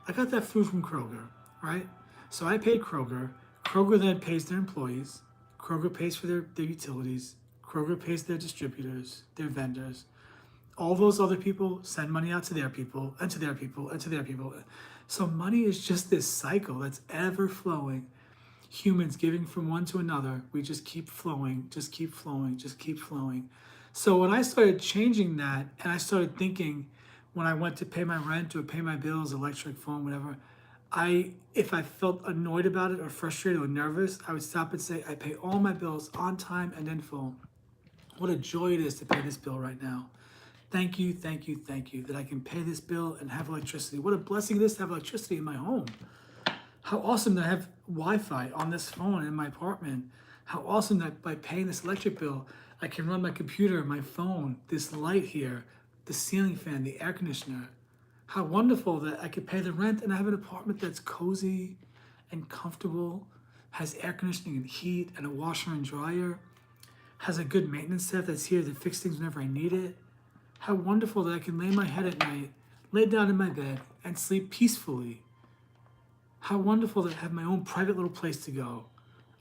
I got that food from Kroger, right? So I paid Kroger. Kroger then pays their employees. Kroger pays for their utilities. Kroger pays their distributors, their vendors. All those other people send money out to their people, and to their people, and to their people. So money is just this cycle that's ever flowing. Humans giving from one to another. We just keep flowing, just keep flowing, just keep flowing. So when I started changing that, and I started thinking, when I went to pay my rent or pay my bills, electric, phone, whatever, if I felt annoyed about it or frustrated or nervous, I would stop and say, I pay all my bills on time and in full. What a joy it is to pay this bill right now. Thank you, thank you, thank you that I can pay this bill and have electricity. What a blessing it is to have electricity in my home. How awesome that I have Wi-Fi on this phone in my apartment. How awesome that by paying this electric bill, I can run my computer, my phone, this light here, the ceiling fan, the air conditioner. How wonderful that I could pay the rent and I have an apartment that's cozy and comfortable, has air conditioning and heat and a washer and dryer, has a good maintenance staff that's here to fix things whenever I need it. How wonderful that I can lay my head at night, lay down in my bed, and sleep peacefully. How wonderful that I have my own private little place to go.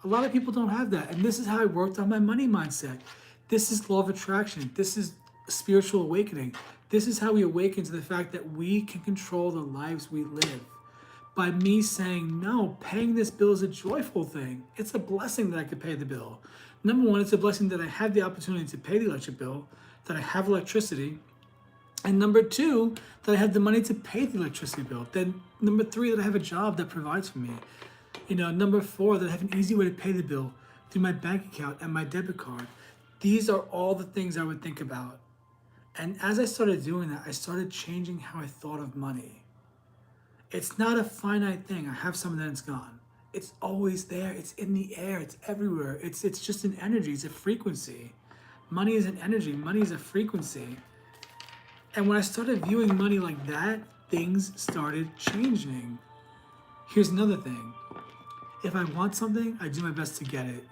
A lot of people don't have that, and this is how I worked on my money mindset. This is law of attraction. This is spiritual awakening. This is how we awaken to the fact that we can control the lives we live. By me saying, no, paying this bill is a joyful thing. It's a blessing that I could pay the bill. Number one, it's a blessing that I have the opportunity to pay the electric bill, that I have electricity. And number two, that I have the money to pay the electricity bill. Then number three, that I have a job that provides for me. Number four, that I have an easy way to pay the bill through my bank account and my debit card. These are all the things I would think about. And as I started doing that, I started changing how I thought of money. It's not a finite thing. I have some and then it's gone. It's always there. It's in the air. It's everywhere. It's just an energy. It's a frequency. Money is an energy. Money is a frequency. And when I started viewing money like that, things started changing. Here's another thing. If I want something, I do my best to get it.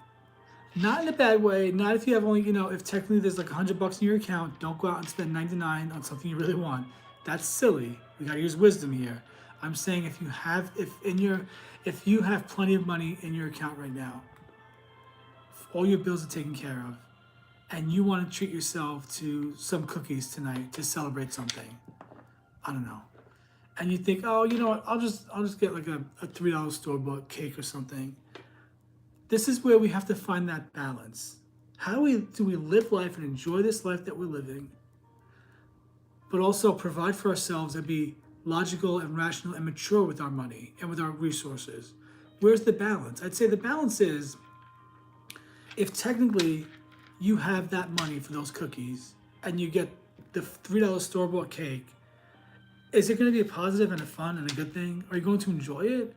Not in a bad way. Not if you have only, if technically there's like $100 in your account, don't go out and spend 99 on something you really want. That's silly. We gotta use wisdom here. I'm saying if you have plenty of money in your account right now, all your bills are taken care of, and you want to treat yourself to some cookies tonight to celebrate something, I don't know, and you think, oh, you know what, I'll just get like a $3 store-bought cake or something. This is where we have to find that balance. How do we live life and enjoy this life that we're living, but also provide for ourselves and be logical and rational and mature with our money and with our resources? Where's the balance? I'd say the balance is, if technically you have that money for those cookies and you get the $3 store-bought cake, is it going to be a positive and a fun and a good thing? Are you going to enjoy it?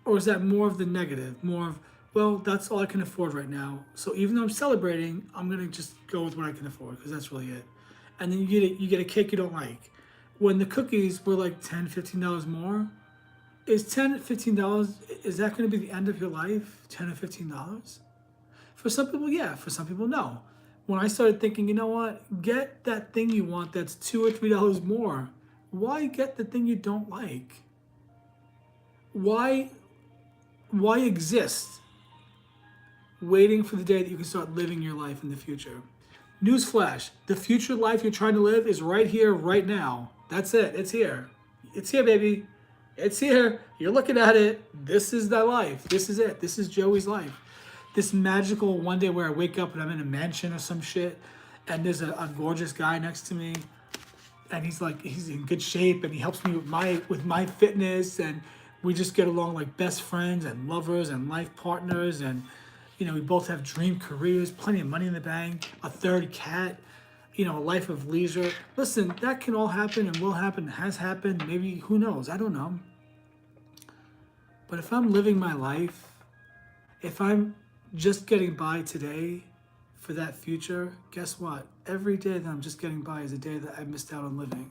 Or is that more of the negative? More of, well, that's all I can afford right now. So even though I'm celebrating, I'm going to just go with what I can afford because that's really it. And then you get a cake you don't like. When the cookies were like $10, $15 more, is $10, $15, is that going to be the end of your life, $10 or $15? For some people, yeah. For some people, no. When I started thinking, you know what, get that thing you want that's $2 or $3 more. Why get the thing you don't like? Why exist waiting for the day that you can start living your life in the future? Newsflash, the future life you're trying to live is right here, right now. That's it. It's here. It's here, baby. It's here. You're looking at it. This is that life. This is it. This is Joey's life. This magical one day where I wake up and I'm in a mansion or some shit, and there's a gorgeous guy next to me, and he's in good shape, and he helps me with my fitness, and we just get along like best friends and lovers and life partners, and we both have dream careers, plenty of money in the bank, a third cat, a life of leisure. Listen, that can all happen and will happen, has happened, maybe, who knows, I don't know. But if I'm living my life, if I'm just getting by today for that future, guess what? Every day that I'm just getting by is a day that I missed out on living.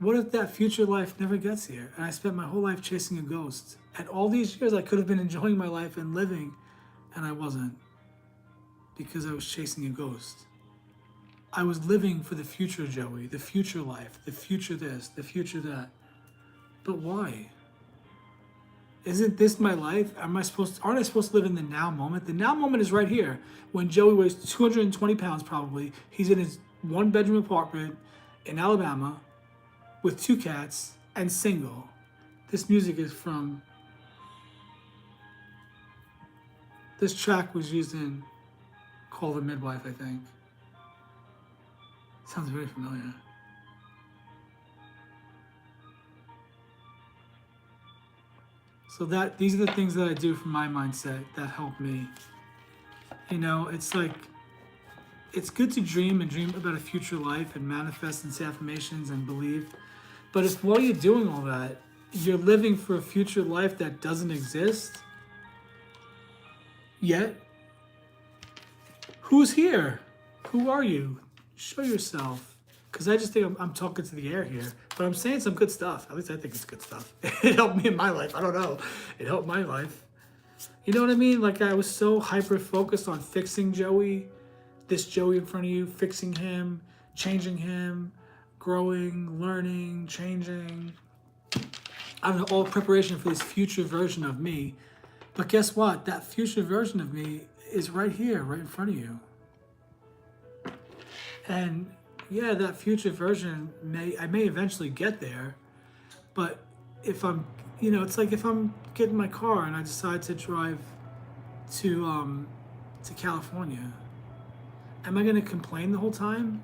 What if that future life never gets here and I spent my whole life chasing a ghost? And all these years I could have been enjoying my life and living, and I wasn't, because I was chasing a ghost. I was living for the future Joey, the future life, the future this, the future that. But why? Isn't this my life? Aren't I supposed to live in the now moment? The now moment is right here. When Joey weighs 220 pounds probably, he's in his 1-bedroom apartment in Alabama with 2 cats and single. This music is from, this track was used in Call the Midwife, I think. Sounds very familiar. So these are the things that I do from my mindset that help me. It's like, it's good to dream about a future life and manifest and say affirmations and believe. But if while you're doing all that, you're living for a future life that doesn't exist yet, who's here? Who are you? Show yourself. Because I just think I'm talking to the air here. But I'm saying some good stuff. At least I think it's good stuff. It helped me in my life. I don't know. It helped my life. You know what I mean? Like, I was so hyper-focused on fixing Joey. This Joey in front of you. Fixing him. Changing him. Growing. Learning. Changing. I'm in all preparation for this future version of me. But guess what? That future version of me is right here, right in front of you. And yeah, that future version I may eventually get there, but if I'm, it's like if I'm getting my car and I decide to drive to California, am I gonna complain the whole time,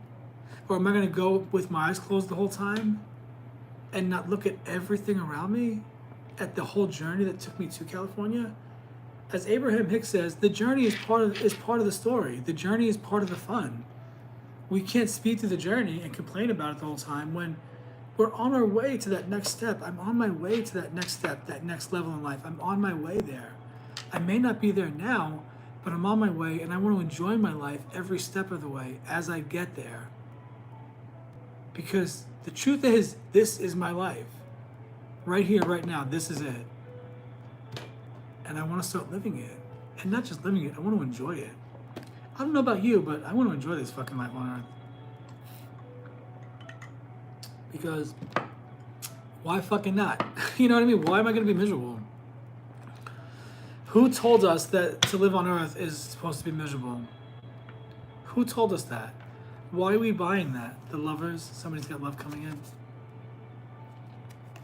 or am I gonna go with my eyes closed the whole time, and not look at everything around me, at the whole journey that took me to California? As Abraham Hicks says, the journey is part of the story. The journey is part of the fun. We can't speed through the journey and complain about it the whole time when we're on our way to that next step. I'm on my way to that next step, that next level in life. I'm on my way there. I may not be there now, but I'm on my way, and I want to enjoy my life every step of the way as I get there. Because the truth is, this is my life. Right here, right now, this is it. And I want to start living it. And not just living it, I want to enjoy it. I don't know about you, but I want to enjoy this fucking life on Earth. Because why fucking not? You know what I mean? Why am I going to be miserable? Who told us that to live on Earth is supposed to be miserable? Who told us that? Why are we buying that? The lovers? Somebody's got love coming in.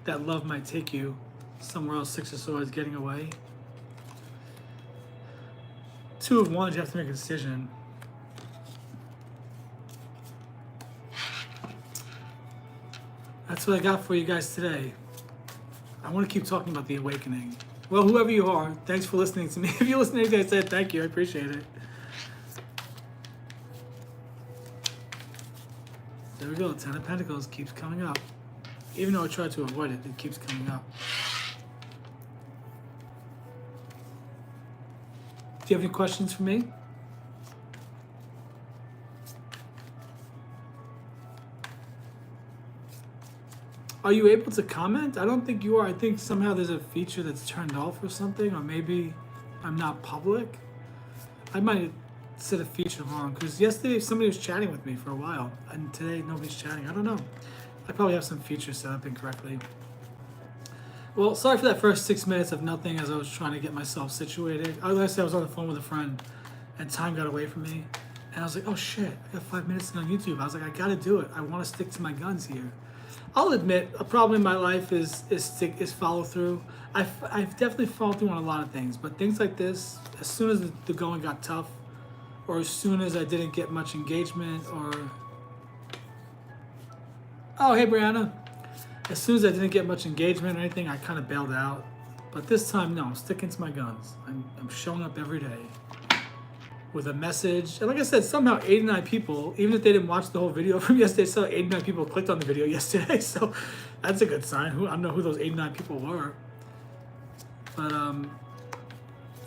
That love might take you somewhere else. Six of Swords getting away. Two of Wands, you have to make a decision. That's what I got for you guys today. I want to keep talking about the awakening. Well, whoever you are, thanks for listening to me. If you're listening to anything I said, thank you. I appreciate it. There we go. Ten of Pentacles keeps coming up. Even though I tried to avoid it, it keeps coming up. Do you have any questions for me? Are you able to comment? I don't think you are. I think somehow there's a feature that's turned off or something, or maybe I'm not public. I might have set a feature wrong, because yesterday somebody was chatting with me for a while, and today nobody's chatting. I don't know. I probably have some features set up incorrectly. Well, sorry for that first 6 minutes of nothing as I was trying to get myself situated. I was on the phone with a friend, and time got away from me. And I was like, oh shit, I got 5 minutes on YouTube. I was like, I gotta do it. I want to stick to my guns here. I'll admit, a problem in my life is follow through. I've definitely followed through on a lot of things, but things like this, as soon as the going got tough, or as soon as I didn't get much engagement, or... Oh, hey, Brianna. As soon as I didn't get much engagement or anything, I kind of bailed out. But this time, no, I'm sticking to my guns. I'm showing up every day with a message. And like I said, somehow 89 people, even if they didn't watch the whole video from yesterday, so 89 people clicked on the video yesterday. So that's a good sign. I don't know who those 89 people were. But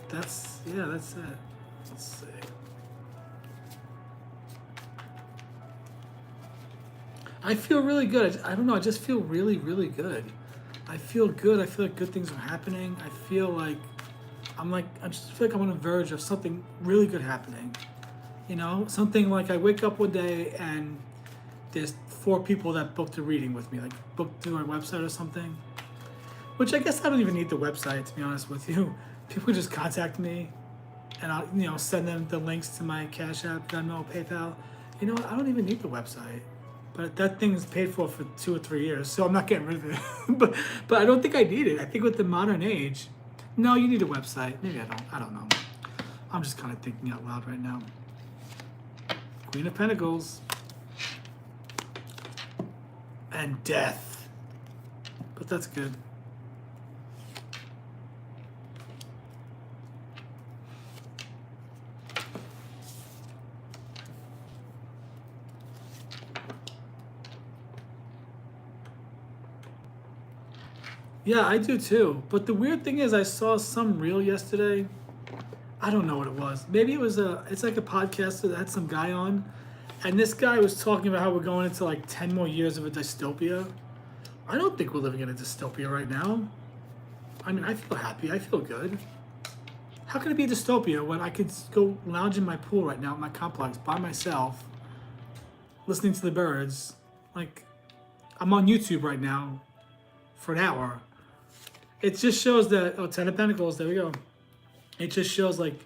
that's it. Let's see. I feel really good. I don't know. I just feel really, really good. I feel good. I feel like good things are happening. I feel like I just feel like I'm on the verge of something really good happening. You know, something like I wake up one day and there's 4 people that booked a reading with me, like booked through my website or something. Which I guess I don't even need the website, to be honest with you. People just contact me, and I'll send them the links to my Cash App, Venmo, PayPal. You know what? I don't even need the website. But that thing is paid for 2 or 3 years, so I'm not getting rid of it. but I don't think I need it. I think with the modern age, no, you need a website. Maybe I don't. I don't know. I'm just kind of thinking out loud right now. Queen of Pentacles. And Death. But that's good. Yeah, I do too. But the weird thing is I saw some reel yesterday. I don't know what it was. Maybe it was it's like a podcast that had some guy on. And this guy was talking about how we're going into like 10 more years of a dystopia. I don't think we're living in a dystopia right now. I mean, I feel happy. I feel good. How can it be a dystopia when I could go lounge in my pool right now at my complex by myself, listening to the birds? Like, I'm on YouTube right now for an hour. It just shows that, 10 of Pentacles, there we go. It just shows like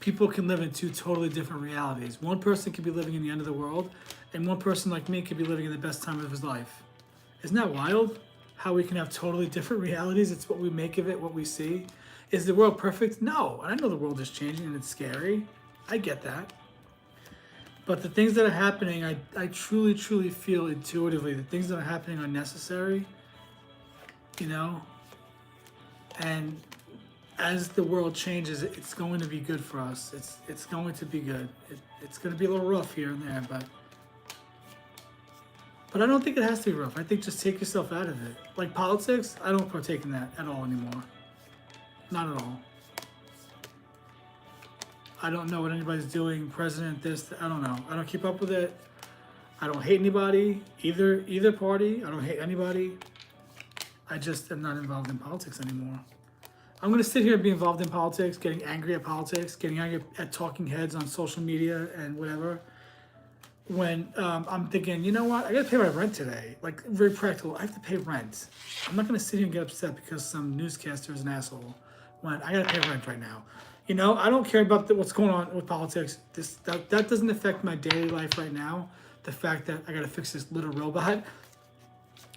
people can live in two totally different realities. One person could be living in the end of the world, and one person like me could be living in the best time of his life. Isn't that wild? How we can have totally different realities. It's what we make of it, what we see. Is the world perfect? No. I know the world is changing and it's scary. I get that. But the things that are happening, I truly, truly feel intuitively the things that are happening are necessary, you know? And as the world changes, it's going to be good for us. It's going to be good. It's going to be a little rough here and there, but I don't think it has to be rough. I think just take yourself out of it. Like politics, I don't partake in that at all anymore. Not at all. I don't know what anybody's doing, president, this, I don't know. I don't keep up with it. I don't hate anybody, either party. I don't hate anybody. I just am not involved in politics anymore. I'm gonna sit here and be involved in politics, getting angry at politics, getting angry at talking heads on social media and whatever. When I'm thinking, you know what, I gotta pay my rent today. Like, very practical, I have to pay rent. I'm not gonna sit here and get upset because some newscaster is an asshole when I gotta pay rent right now. You know, I don't care about what's going on with politics. That doesn't affect my daily life right now. The fact that I gotta fix this little robot.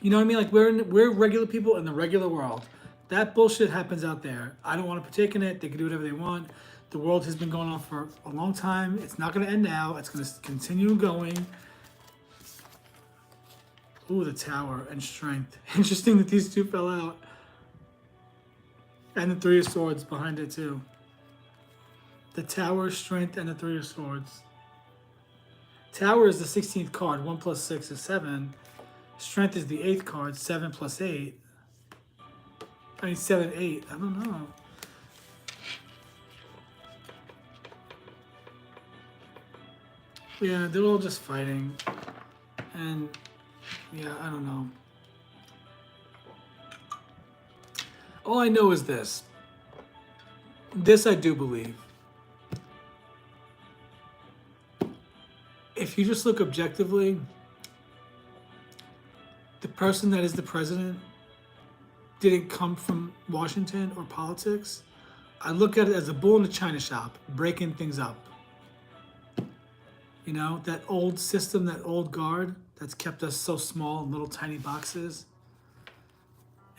You know what I mean? Like, we're regular people in the regular world. That bullshit happens out there. I don't want to partake in it. They can do whatever they want. The world has been going on for a long time. It's not going to end now. It's going to continue going. Ooh, the tower and strength. Interesting that these two fell out. And the three of swords behind it too. The tower, strength, and the three of swords. Tower is the 16th card. 1 plus 6 is 7. Strength is the 8th card. 7 plus 8. I mean, 7, 8. I don't know. Yeah, they're all just fighting. And, yeah, I don't know. All I know is this. This I do believe. If you just look objectively, the person that is the president didn't come from Washington or politics. I look at it as a bull in a china shop, breaking things up. You know, that old system, that old guard that's kept us so small in little tiny boxes,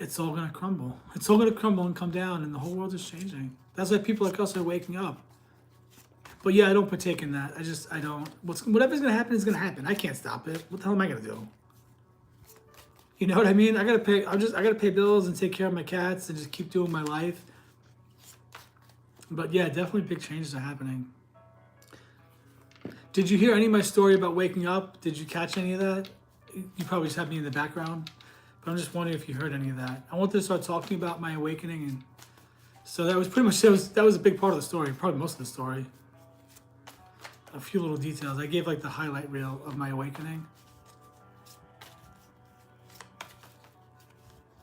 it's all gonna crumble. It's all gonna crumble and come down, and the whole world is changing. That's why people like us are waking up. But yeah, I don't partake in that. I don't. Whatever's gonna happen is gonna happen. I can't stop it. What the hell am I gonna do? You know what I mean? I gotta pay bills and take care of my cats and just keep doing my life. But yeah, definitely big changes are happening. Did you hear any of my story about waking up? Did you catch any of that? You probably just had me in the background. But I'm just wondering if you heard any of that. I wanted to start talking about my awakening, and so that was pretty much that was a big part of the story, probably most of the story. A few little details. I gave like the highlight reel of my awakening.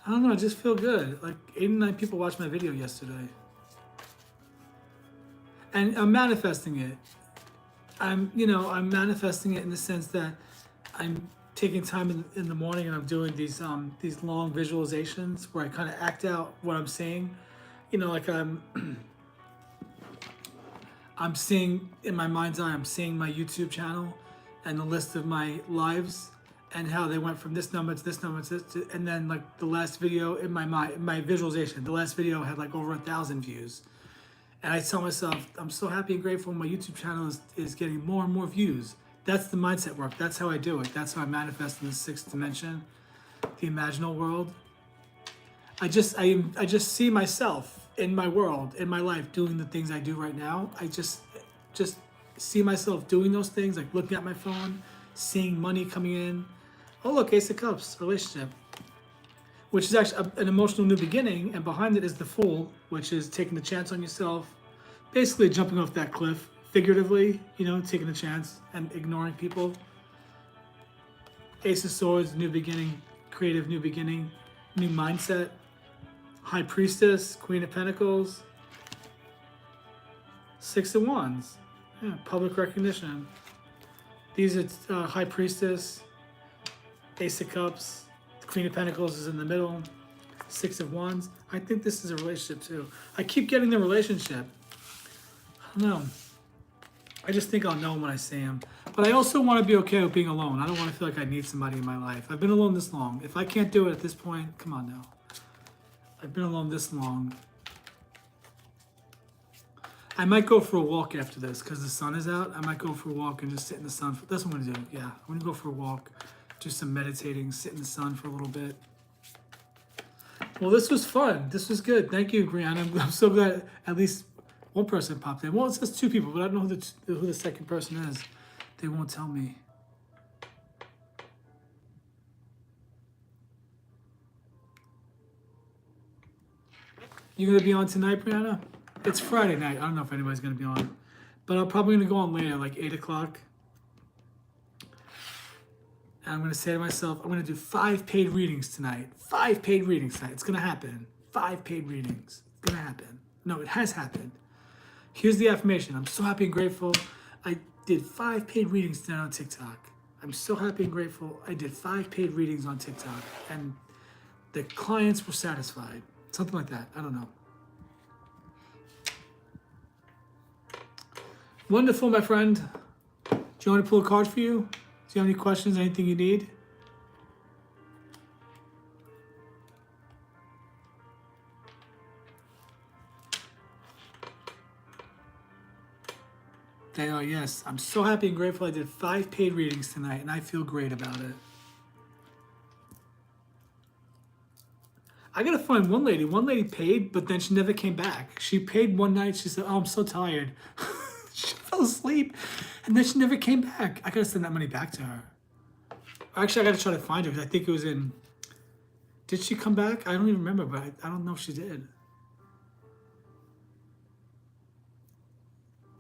I don't know, I just feel good. Like 89 people watched my video yesterday. And I'm manifesting it. I'm manifesting it in the sense that I'm taking time in the morning and I'm doing these long visualizations where I kind of act out what I'm seeing. You know, like I'm seeing in my mind's eye, I'm seeing my YouTube channel and the list of my lives and how they went from this number to this number to this, and then like the last video in my mind, my visualization, the last video had like over 1,000 views. And I tell myself, I'm so happy and grateful my YouTube channel is getting more and more views. That's the mindset work. That's how I do it. That's how I manifest in the 6th dimension, the imaginal world. I just see myself in my world, in my life, doing the things I do right now. I just see myself doing those things, like looking at my phone, seeing money coming in. Oh, look, Ace of Cups, relationship, which is actually an emotional new beginning. And behind it is the Fool, which is taking a chance on yourself, basically jumping off that cliff, figuratively, you know, taking a chance and ignoring people. Ace of Swords, new beginning, creative new beginning, new mindset. High Priestess, Queen of Pentacles, 6 of Wands, yeah, public recognition. These are High Priestess, Ace of Cups, Queen of Pentacles is in the middle, 6 of Wands. I think this is a relationship too. I keep getting the relationship. don't know. I just think I'll know him when I see him. But I also want to be okay with being alone. I don't want to feel like I need somebody in my life. I've been alone this long. If I can't do it at this point, come on now. I've been alone this long. I might go for a walk after this because the sun is out. I might go for a walk and just sit in the sun. That's what I'm going to do. Yeah, I'm going to go for a walk. Do some meditating, sit in the sun for a little bit. Well, this was fun. This was good. Thank you, Brianna. I'm so glad at least one person popped in. Well, it says 2 people, but I don't know who the second person is. They won't tell me. You going to be on tonight, Brianna? It's Friday night. I don't know if anybody's going to be on. But I'm probably going to go on later, like 8 o'clock. And I'm going to say to myself, I'm going to do 5 paid readings tonight. 5 paid readings tonight. It's going to happen. 5 paid readings. It's going to happen. No, it has happened. Here's the affirmation. I'm so happy and grateful. I did 5 paid readings tonight on TikTok. I'm so happy and grateful. I did 5 paid readings on TikTok. And the clients were satisfied. Something like that. I don't know. Wonderful, my friend. Do you want to pull a card for you? Do you have any questions, anything you need? They are, yes. I'm so happy and grateful I did 5 paid readings tonight, and I feel great about it. I gotta find one lady. One lady paid, but then she never came back. She paid one night. She said, "Oh, I'm so tired." She fell asleep, and then she never came back. I gotta send that money back to her. Actually, I gotta try to find her because I think it was in. Did she come back? I don't even remember, but I don't know if she did.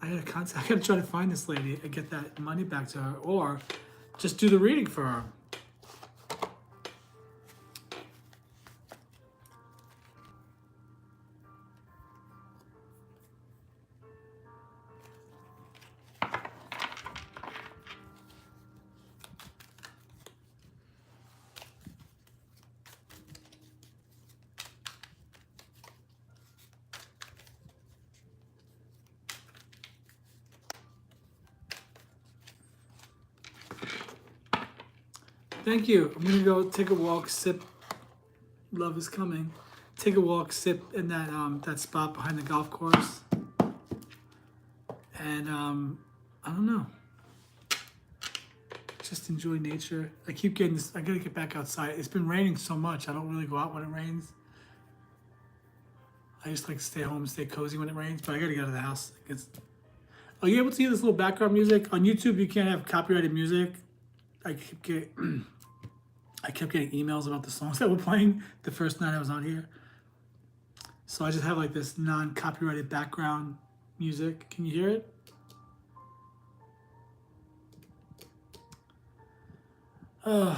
I gotta try to find this lady and get that money back to her, or just do the reading for her. Thank you. I'm gonna go take a walk, sip. Love is coming. Take a walk, sip in that that spot behind the golf course, and I don't know. Just enjoy nature. I keep getting this. I gotta get back outside. It's been raining so much. I don't really go out when it rains. I just like to stay home and stay cozy when it rains. But I gotta get out of the house. Are you able to hear this little background music on YouTube? You can't have copyrighted music. I kept getting emails about the songs that were playing the first night I was out here. So I just have like this non-copyrighted background music. Can you hear it? All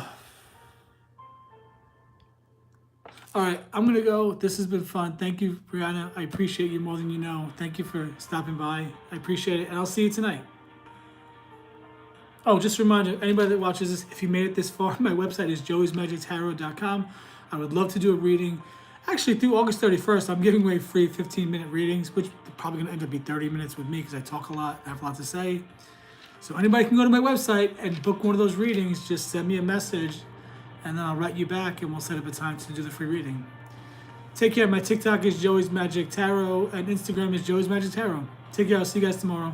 right, I'm gonna go. This has been fun. Thank you, Brianna. I appreciate you more than you know. Thank you for stopping by. I appreciate it, and I'll see you tonight. Oh, just a reminder, anybody that watches this, if you made it this far, my website is joeysmagictarot.com. I would love to do a reading. Actually, through August 31st, I'm giving away free 15-minute readings, which are probably going to end up being 30 minutes with me because I talk a lot, I have a lot to say. So anybody can go to my website and book one of those readings. Just send me a message, and then I'll write you back, and we'll set up a time to do the free reading. Take care. My TikTok is Joey's Magic Tarot, and Instagram is Joey's Magic Tarot. Take care. I'll see you guys tomorrow.